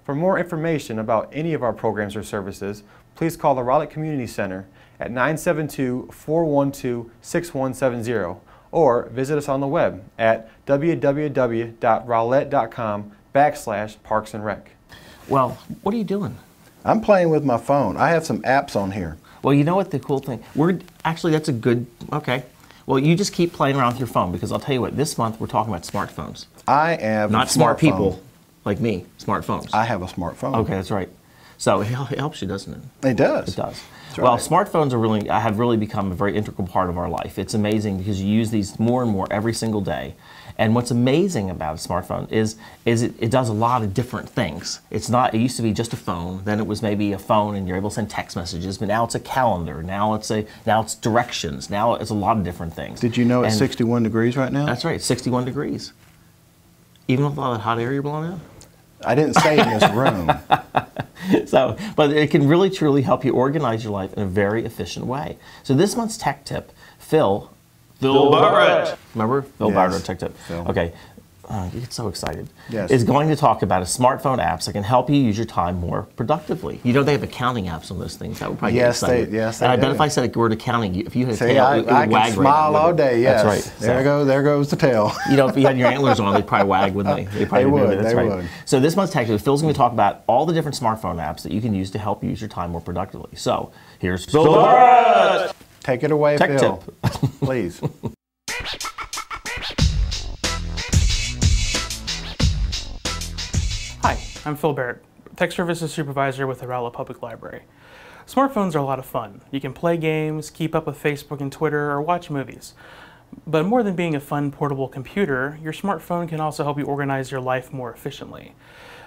For more information about any of our programs or services, please call the Rowlett Community Center at 972-412-6170 or visit us on the web at www.rowlett.com/parksandrec. Well, what are you doing? I'm playing with my phone. I have some apps on here. Well, you know what the cool thing, that's a good, okay. Well, you just keep playing around with your phone, because I'll tell you what, this month we're talking about smartphones. I have not smart people like me, smartphones. I have a smartphone. Okay, that's right. So it helps you, doesn't it? It does. It does. That's Well, right. smartphones have really become a very integral part of our life. It's amazing because you use these more and more every single day. And what's amazing about a smartphone is it does a lot of different things. It used to be just a phone, then it was maybe a phone and you're able to send text messages, but now it's a calendar, now it's directions, now it's a lot of different things. Did you know it's 61 degrees right now? That's right, it's 61 degrees. Even with all that hot air you're blowing out? I didn't say in this room. But it can really truly help you organize your life in a very efficient way. So this month's tech tip, Phil Barrett. Remember? Phil Barrett, tech tip. Phil. Okay. You get so excited. Yes. Is going to talk about a smartphone apps that can help you use your time more productively. You know they have accounting apps on those things. That would probably get excited. Yes, and I they bet do. if I said a word accounting, if you had a See, tail, it would I wag can smile right all day, yes. That's right. There goes the tail. You know, if you had your antlers on, they'd probably wag, wouldn't they? They probably would. That's They right. would. So this month's tech tip, Phil's going to talk about all the different smartphone apps that you can use to help you use your time more productively. So here's Phil Barrett. Take it away, Tech Phil. tip. Please. Hi, I'm Phil Barrett, Tech Services Supervisor with the Rowlett Public Library. Smartphones are a lot of fun. You can play games, keep up with Facebook and Twitter, or watch movies. But more than being a fun portable computer, your smartphone can also help you organize your life more efficiently.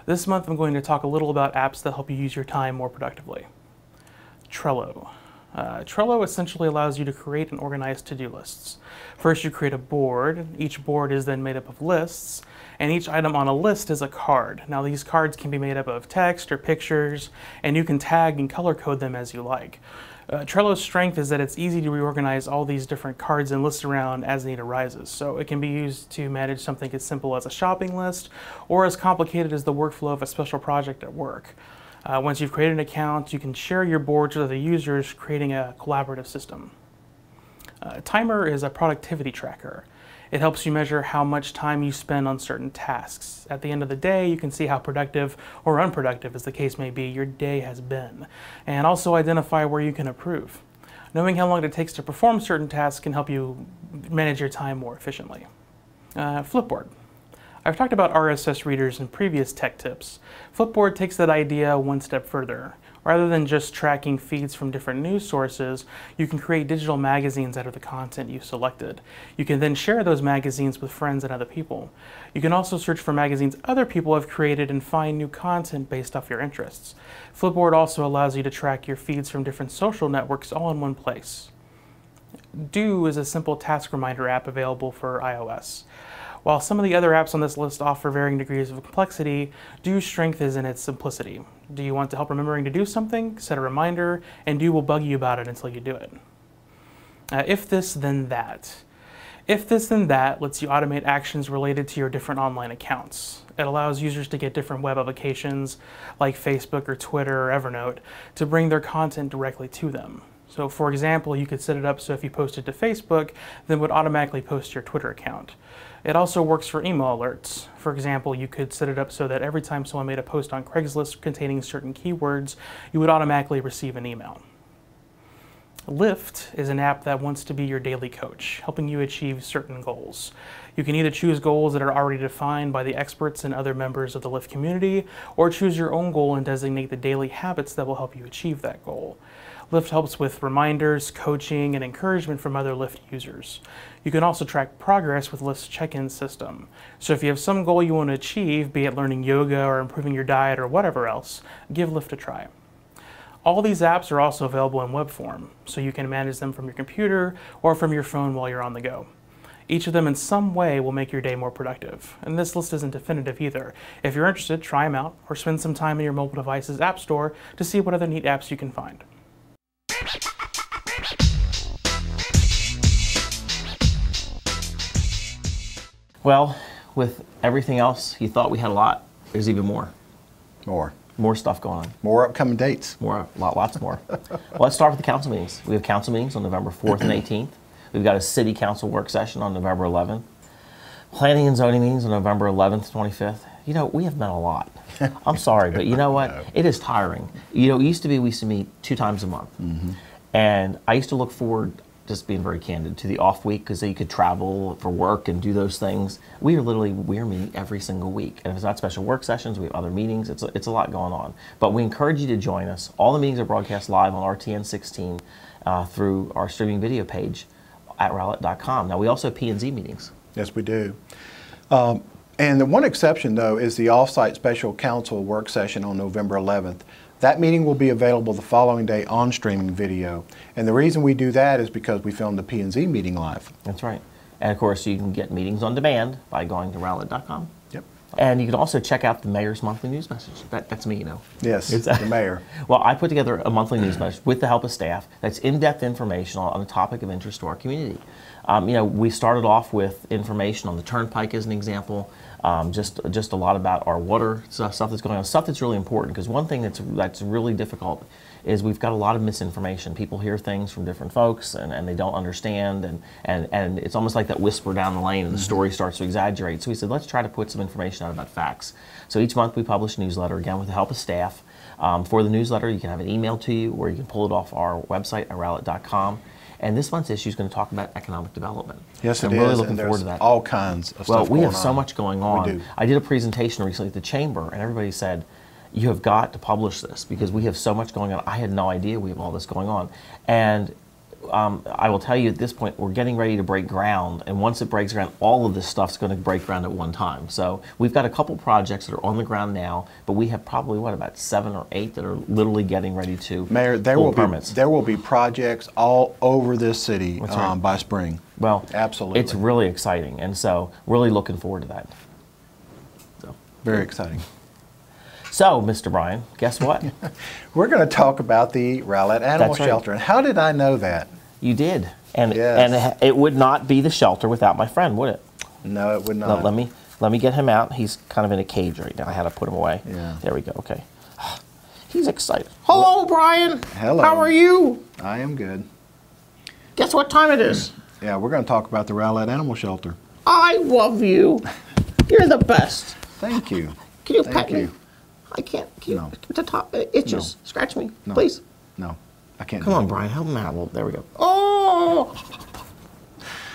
This month I'm going to talk a little about apps that help you use your time more productively. Trello. Trello essentially allows you to create and organize to-do lists. First you create a board. Each board is then made up of lists, and each item on a list is a card. Now these cards can be made up of text or pictures, and you can tag and color code them as you like. Trello's strength is that it's easy to reorganize all these different cards and lists around as need arises. So it can be used to manage something as simple as a shopping list, or as complicated as the workflow of a special project at work. Once you've created an account, you can share your boards with other users, creating a collaborative system. Timer is a productivity tracker. It helps you measure how much time you spend on certain tasks. At the end of the day, you can see how productive or unproductive, as the case may be, your day has been, and also identify where you can improve. Knowing how long it takes to perform certain tasks can help you manage your time more efficiently. Flipboard. I've talked about RSS readers in previous tech tips. Flipboard takes that idea one step further. Rather than just tracking feeds from different news sources, you can create digital magazines out of the content you've selected. You can then share those magazines with friends and other people. You can also search for magazines other people have created and find new content based off your interests. Flipboard also allows you to track your feeds from different social networks all in one place. Do is a simple task reminder app available for iOS. While some of the other apps on this list offer varying degrees of complexity, Do's strength is in its simplicity. Do you want to help remembering to do something? Set a reminder, and Do will bug you about it until you do it. If this, then that. If this, then that lets you automate actions related to your different online accounts. It allows users to get different web applications like Facebook or Twitter or Evernote to bring their content directly to them. So for example, you could set it up so if you posted to Facebook, then it would automatically post to your Twitter account. It also works for email alerts. For example, you could set it up so that every time someone made a post on Craigslist containing certain keywords, you would automatically receive an email. Lyft is an app that wants to be your daily coach, helping you achieve certain goals. You can either choose goals that are already defined by the experts and other members of the Lyft community, or choose your own goal and designate the daily habits that will help you achieve that goal. Lyft helps with reminders, coaching, and encouragement from other Lyft users. You can also track progress with Lyft's check-in system. So if you have some goal you want to achieve, be it learning yoga or improving your diet or whatever else, give Lyft a try. All these apps are also available in web form, so you can manage them from your computer or from your phone while you're on the go. Each of them in some way will make your day more productive, and this list isn't definitive either. If you're interested, try them out or spend some time in your mobile device's app store to see what other neat apps you can find. Well, with everything else, you thought we had a lot. There's even more. More stuff going on. More upcoming dates. Lots more. Well, let's start with the council meetings. We have council meetings on November 4th and 18th. We've got a city council work session on November 11th. Planning and zoning meetings on November 11th, 25th. You know, we have met a lot. I'm sorry, but you know what? It is tiring. You know, it used to be we used to meet 2 times a month. And I used to look forward, just being very candid, to the off week because you could travel for work and do those things. We're meeting every single week. And if it's not special work sessions, we have other meetings. It's a lot going on. But we encourage you to join us. All the meetings are broadcast live on RTN 16 through our streaming video page at Rowlett.com. Now, we also have P&Z meetings. Yes, we do. And the one exception, though, is the off-site special council work session on November 11th. That meeting will be available the following day on streaming video. And the reason we do that is because we filmed the P&Z meeting live. That's right. And of course, you can get meetings on demand by going to Rowlett.com. Yep. And you can also check out the mayor's monthly news message. That's me, you know. Yes, the mayor. Well, I put together a monthly news message with the help of staff that's in-depth information on a topic of interest to our community. You know, we started off with information on the turnpike as an example. Just a lot about our water stuff that's going on, stuff that's really important. Because one thing that's really difficult is we've got a lot of misinformation. People hear things from different folks and they don't understand, and it's almost like that whisper down the lane, and the story starts to exaggerate. So we said, let's try to put some information out about facts. So each month we publish a newsletter, again with the help of staff. For the newsletter, you can have it emailed to you, or you can pull it off our website at Rowlett.com. And this month's issue is going to talk about economic development. Yes, so it I'm really is, looking forward to that. All kinds of stuff Well, we going have so on. much going on. We do. I did a presentation recently at the chamber, and everybody said, you have got to publish this because we have so much going on. I had no idea we have all this going on. And I will tell you at this point, we're getting ready to break ground, and once it breaks ground, all of this stuff's going to break ground at one time. So we've got a couple projects that are on the ground now, but we have probably, what, about 7 or 8 that are literally getting ready to Mayor, there will be projects all over this city by spring. Well, absolutely. It's really exciting, and so really looking forward to that. So. Very exciting. So, Mr. Bryan, guess what? We're going to talk about the Rowlett Animal Shelter. And how did I know that? You did. And, yes. and it would not be the shelter without my friend, would it? No, it would not. Let me get him out. He's kind of in a cage right now. I had to put him away. Yeah. There we go. Okay. He's excited. Hello, Bryan. Hello. How are you? I am good. Guess what time it is? Yeah, we're going to talk about the Rowlett Animal Shelter. I love you. You're the best. Thank you. Can you pet me? I can't. No. The top itches. No. Scratch me, no. please. No, I can't. Come on, Bryan. Help him out. Well, there we go. Oh.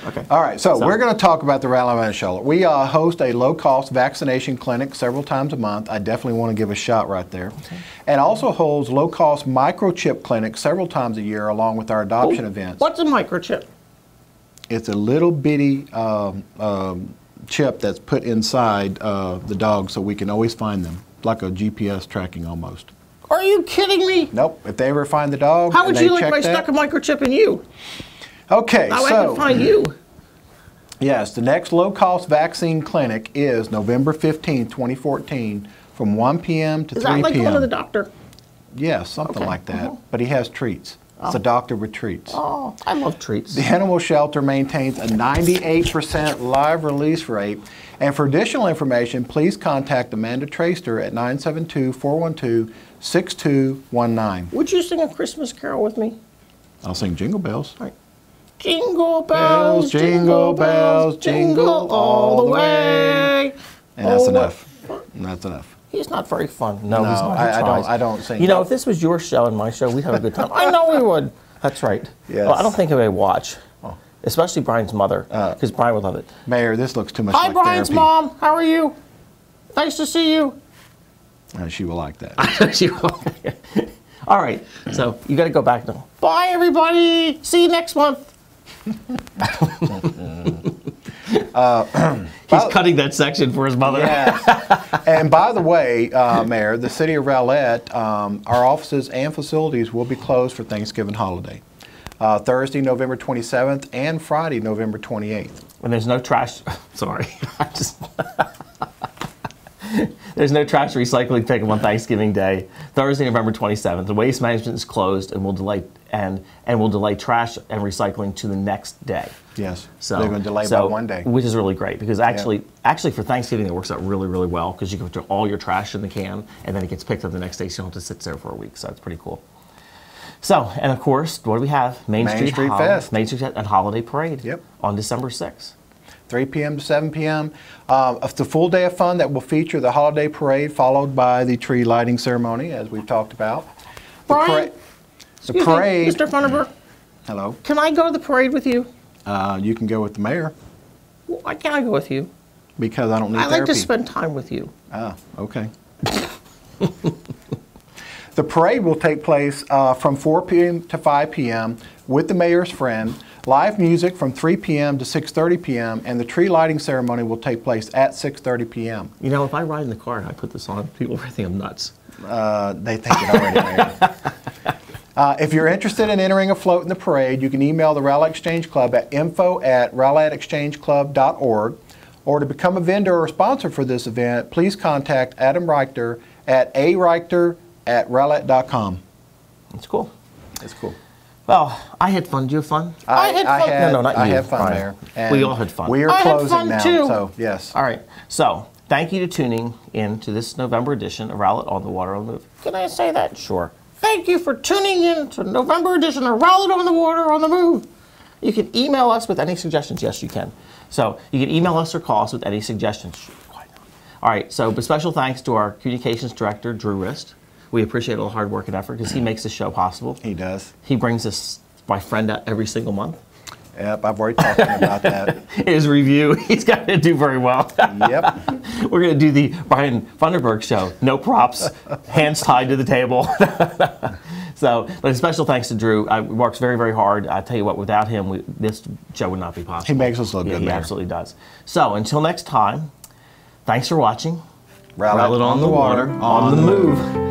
Okay. All right. So we're going to talk about the Rowlett Animal Shelter. We host a low-cost vaccination clinic several times a month. I definitely want to give a shot right there. Okay. And also holds low-cost microchip clinics several times a year, along with our adoption events. What's a microchip? It's a little bitty chip that's put inside the dog, so we can always find them. Like a GPS tracking almost. Are you kidding me? Nope. If they ever find the dog, how would you like if I stuck a microchip in you? Okay, How I can find you? Yes, the next low-cost vaccine clinic is November 15, 2014, from 1 p.m. to 3 p.m. Is that like going to the doctor? Yes, something like that. But he has treats. It's a doctor with treats. Oh, I love treats. The animal shelter maintains a 98% live release rate. And for additional information, please contact Amanda Traster at 972-412-6219. Would you sing a Christmas carol with me? I'll sing Jingle Bells. All right. Jingle bells, jingle bells, jingle all the way. And that's enough. That's enough. He's not very fun. No, he's not. I don't sing. You know, if this was your show and my show, we'd have a good time. I know we would. That's right. Yes. Well, I don't think anybody would watch, especially Brian's mother, because Brian would love it. Mayor, this looks too much Hi, like Brian's therapy. mom. How are you? Nice to see you. She will like that. She will. All right. So you got to go back now. Bye, everybody. See you next month. He's cutting that section for his mother. Yes. And by the way, Mayor, the City of Rowlett, our offices and facilities will be closed for Thanksgiving holiday. Thursday, November 27th, and Friday, November 28th. And there's no trash. Sorry. There's no trash recycling pickup on Thanksgiving Day. Thursday, November 27th. The waste management is closed and will delay trash and recycling to the next day. Yes. So they're going to delay by 1 day, which is really great because actually for Thanksgiving it works out really, really well because you can put all your trash in the can and then it gets picked up the next day, so you don't have to sit there for a week. So it's pretty cool. So, and of course, what do we have? Main Street Fest. Main Street Fest and Holiday Parade. Yep. On December 6th. 3 p.m. to 7 p.m. The full day of fun that will feature the holiday parade followed by the tree lighting ceremony, as we've talked about. Brian, the parade. Mr. Funderburg. Hello. Can I go to the parade with you? You can go with the mayor. Well, why can't I go with you? Because I don't need therapy. I like to spend time with you. Ah, okay. The parade will take place from 4 p.m. to 5 p.m. with the mayor's friend. Live music from 3 p.m. to 6:30 p.m. and the tree lighting ceremony will take place at 6:30 p.m. You know, if I ride in the car and I put this on, people will think I'm nuts. They think it already, Mayor. If you're interested in entering a float in the parade, you can email the Rowlett Exchange Club at info@rowlettexchangeclub.org. Or to become a vendor or sponsor for this event, please contact Adam Reichter at areichter@rowlett.com. That's cool. That's cool. Well, I had fun. Did you have fun? I had fun. No, not you. I had fun, Brian. Mayor. And we all had fun. We are closing now, so yes. All right. So, thank you to tuning in to this November edition of Rowlett on the Water on the Move. Can I say that? Sure. Thank you for tuning in to November edition of Rowlett on the Water on the Move. You can email us with any suggestions. Yes, you can. So, you can email us or call us with any suggestions. All right. So, but special thanks to our communications director, Drew Rist. We appreciate all the hard work and effort because he makes this show possible. He does. He brings us my friend out every single month. Yep, I've already talked to him about that. His review, he's got to do very well. Yep. We're going to do the Brian Funderburg show. No props, hands tied to the table. So, but a special thanks to Drew. He works very, very hard. I tell you what, without him, this show would not be possible. He makes us look good, He Mayor. absolutely does. So, until next time, thanks for watching. Rowlett on the Water, on the Move.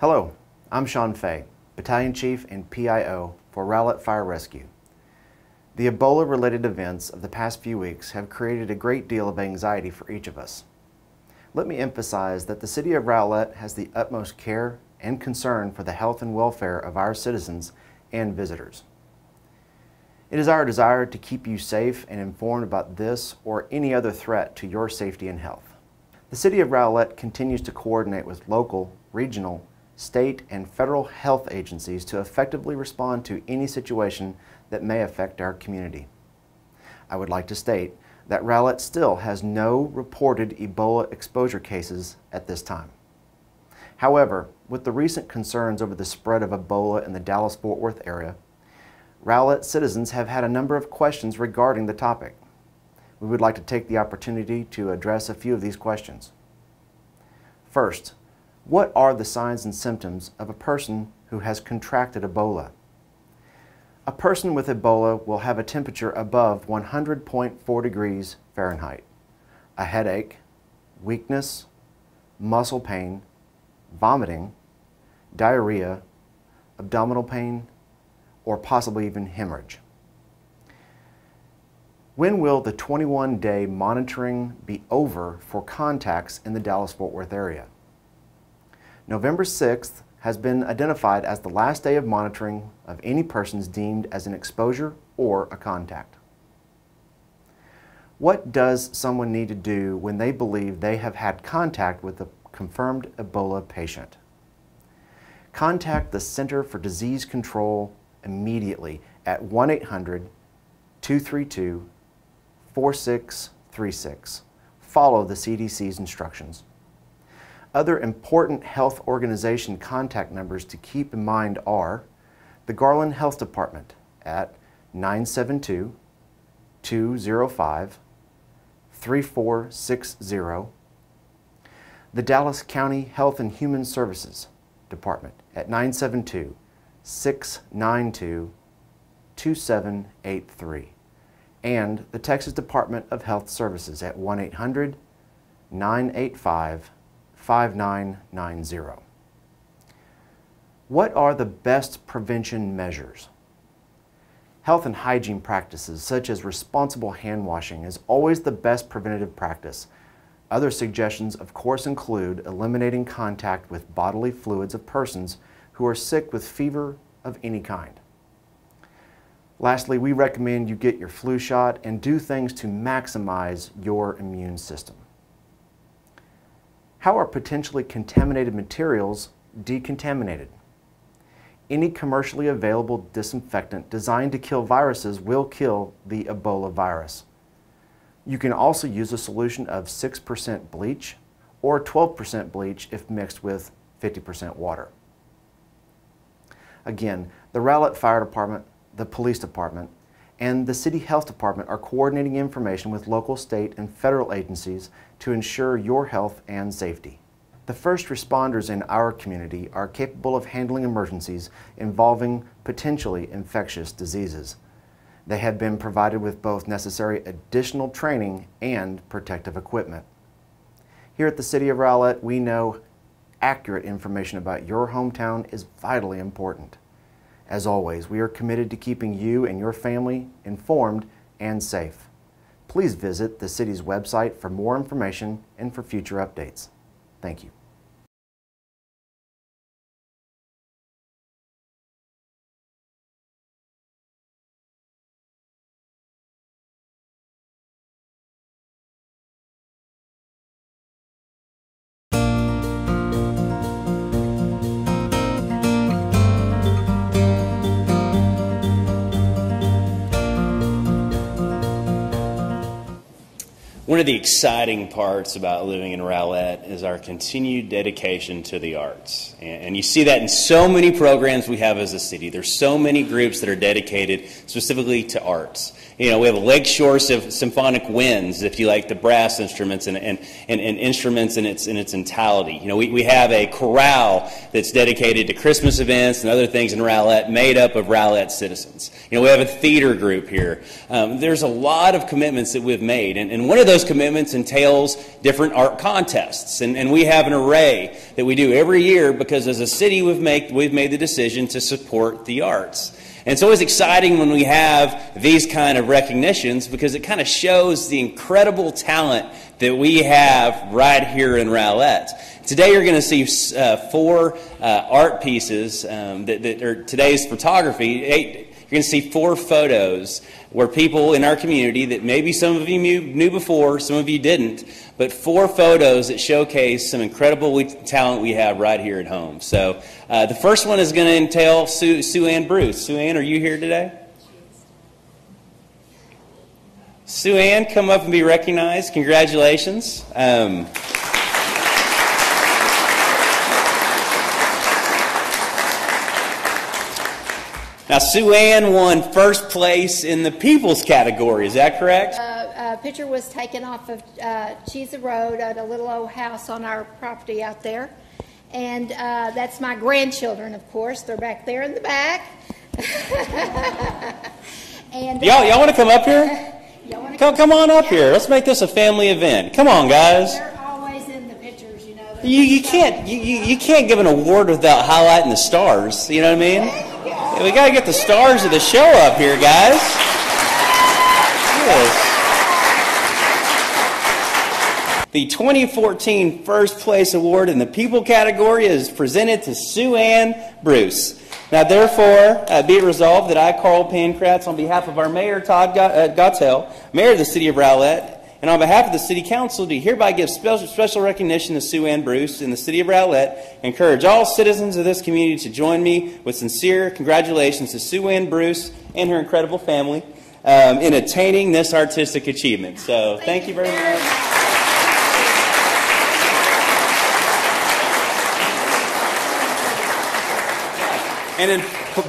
Hello, I'm Sean Fay, Battalion Chief and PIO for Rowlett Fire Rescue. The Ebola-related events of the past few weeks have created a great deal of anxiety for each of us. Let me emphasize that the City of Rowlett has the utmost care and concern for the health and welfare of our citizens and visitors. It is our desire to keep you safe and informed about this or any other threat to your safety and health. The City of Rowlett continues to coordinate with local, regional, state, and federal health agencies to effectively respond to any situation that may affect our community. I would like to state that Rowlett still has no reported Ebola exposure cases at this time. However, with the recent concerns over the spread of Ebola in the Dallas-Fort Worth area, Rowlett citizens have had a number of questions regarding the topic. We would like to take the opportunity to address a few of these questions. First, what are the signs and symptoms of a person who has contracted Ebola? A person with Ebola will have a temperature above 100.4 degrees Fahrenheit, a headache, weakness, muscle pain, vomiting, diarrhea, abdominal pain, or possibly even hemorrhage. When will the 21-day monitoring be over for contacts in the Dallas-Fort Worth area? November 6th has been identified as the last day of monitoring of any persons deemed as an exposure or a contact. What does someone need to do when they believe they have had contact with a confirmed Ebola patient? Contact the Center for Disease Control immediately at 1-800-232-4636. Follow the CDC's instructions. Other important health organization contact numbers to keep in mind are the Garland Health Department at 972-205-3460, the Dallas County Health and Human Services Department at 972-692-2783, and the Texas Department of Health Services at 1-800-985-5990. What are the best prevention measures? Health and hygiene practices such as responsible hand washing is always the best preventative practice. Other suggestions of course include eliminating contact with bodily fluids of persons who are sick with fever of any kind. Lastly, we recommend you get your flu shot and do things to maximize your immune system. How are potentially contaminated materials decontaminated? Any commercially available disinfectant designed to kill viruses will kill the Ebola virus. You can also use a solution of 6% bleach or 12% bleach if mixed with 50% water. Again, the Rowlett Fire Department, the Police Department, and the City Health Department are coordinating information with local, state, and federal agencies to ensure your health and safety. The first responders in our community are capable of handling emergencies involving potentially infectious diseases. They have been provided with both necessary additional training and protective equipment. Here at the City of Rowlett, we know accurate information about your hometown is vitally important. As always, we are committed to keeping you and your family informed and safe. Please visit the city's website for more information and for future updates. Thank you. One of the exciting parts about living in Rowlett is our continued dedication to the arts. And you see that in so many programs we have as a city. There's so many groups that are dedicated specifically to arts. You know, we have a Lakeshore Symphonic Winds, if you like the brass instruments and instruments in its entirety. You know, we have a chorale that's dedicated to Christmas events and other things in Rowlett, made up of Rowlett citizens. You know, we have a theater group here. There's a lot of commitments that we've made, and one of those those commitments entails different art contests, and we have an array that we do every year because as a city we've made the decision to support the arts. And it's always exciting when we have these kind of recognitions because it kind of shows the incredible talent that we have right here in Rowlett. Today you're going to see 4 art pieces that are today's photography. You're going to see 4 photos where people in our community that maybe some of you knew before, some of you didn't, but 4 photos that showcase some incredible talent we have right here at home. So the first one is going to entail Sue Ann Bruce. Sue Ann, are you here today? Sue Ann, come up and be recognized. Congratulations. Now, Sue Ann won first place in the People's category. Is that correct? A picture was taken off of Cheesa Road at a little old house on our property out there. And that's my grandchildren, of course. They're back there in the back. And y'all want to come up here? Come on up here. Let's make this a family event. Come on, guys. They're always in the pictures, you know. You can't give an award without highlighting the stars. You know what I mean? We got to get the stars of the show up here, guys. Yes. The 2014 First Place Award in the People category is presented to Sue Ann Bruce. Now, therefore, be it resolved that I, Carl Pankratz, on behalf of our Mayor, Todd Gottel, Mayor of the City of Rowlett, and on behalf of the City Council, do hereby give special recognition to Sue Ann Bruce in the City of Rowlett, encourage all citizens of this community to join me with sincere congratulations to Sue Ann Bruce and her incredible family in attaining this artistic achievement. So, thank you very much. And then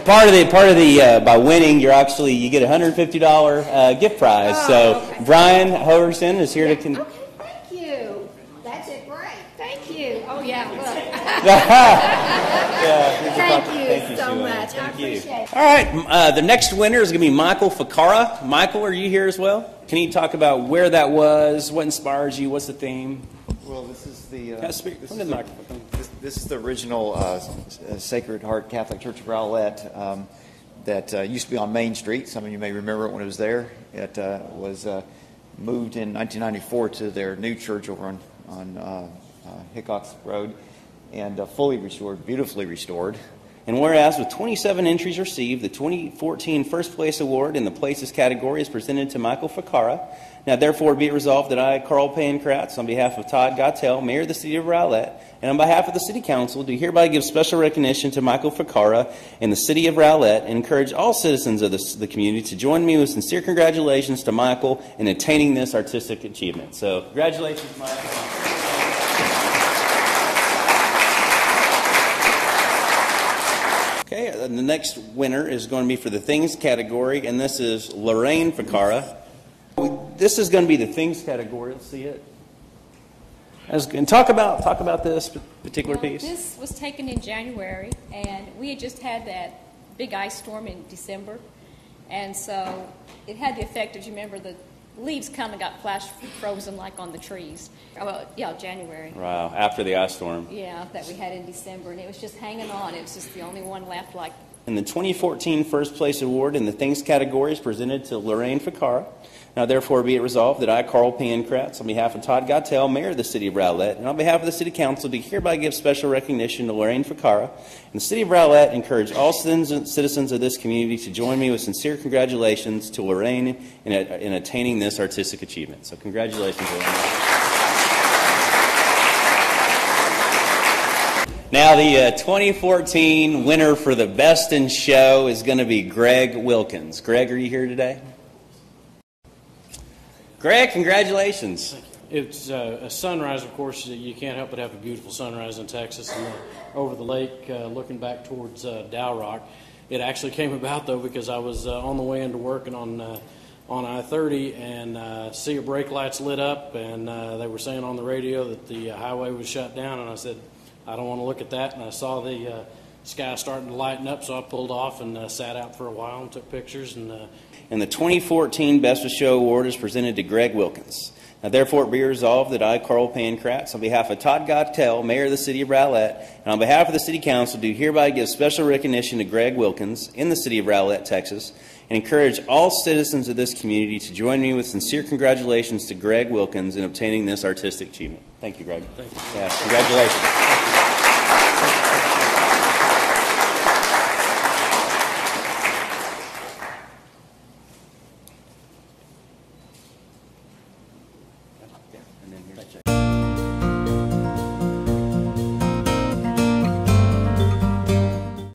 part of the by winning, you get a $150 gift prize. So Brian Hoverson is here to. Okay, thank you. That's it, great. Thank you. Oh yeah, look. Thank you so much. I appreciate it. All right, the next winner is going to be Michael Ficara. Michael, are you here as well? Can you talk about where that was? What inspires you? What's the theme? Well, this is the this is the original Sacred Heart Catholic Church of Rowlett that used to be on Main Street. Some of you may remember it when it was there. It was moved in 1994 to their new church over on Hickox Road, and fully restored, beautifully restored. And whereas with 27 entries received, the 2014 First Place Award in the Places category is presented to Michael Ficara. Now, therefore, be it resolved that I, Carl Pankratz, on behalf of Todd Gottel, Mayor of the City of Rowlett, and on behalf of the City Council, do hereby give special recognition to Michael Ficara in the City of Rowlett and encourage all citizens of the community to join me with sincere congratulations to Michael in attaining this artistic achievement. So, congratulations, Michael. Okay, the next winner is going to be for the Things category, and this is Lorraine Ficara. This is going to be the Things category. Let's see it. And talk about this particular piece. This was taken in January, and we had just had that big ice storm in December, and so it had the effect, as you remember, the leaves kind of got flash frozen like on the trees. Well, yeah, January. Wow, after the ice storm. Yeah, that we had in December, and it was just hanging on. It was just the only one left. Like. And the 2014 First Place Award in the Things category is presented to Lorraine Ficara. Now, therefore, be it resolved that I, Carl Pankratz, on behalf of Todd Gottel, Mayor of the City of Rowlett, and on behalf of the City Council, do hereby give special recognition to Lorraine Ficara. And the City of Rowlett encourage all citizens of this community to join me with sincere congratulations to Lorraine in attaining this artistic achievement. So, congratulations, Lorraine. Now, the 2014 winner for the Best in Show is going to be Greg Wilkins. Greg, are you here today? Greg, congratulations. It's a sunrise, of course. You can't help but have a beautiful sunrise in Texas and over the lake looking back towards Dow Rock. It actually came about, though, because I was on the way into work and on I-30 and see your brake lights lit up, and they were saying on the radio that the highway was shut down, and I said, I don't want to look at that, and I saw the sky starting to lighten up, so I pulled off and sat out for a while and took pictures. And the 2014 Best of Show Award is presented to Greg Wilkins. Now, therefore, it be resolved that I, Carl Pankratz, on behalf of Todd Gottel, Mayor of the City of Rowlett, and on behalf of the City Council, do hereby give special recognition to Greg Wilkins in the City of Rowlett, Texas, and encourage all citizens of this community to join me with sincere congratulations to Greg Wilkins in obtaining this artistic achievement. Thank you, Greg. Thank you. Yeah, congratulations.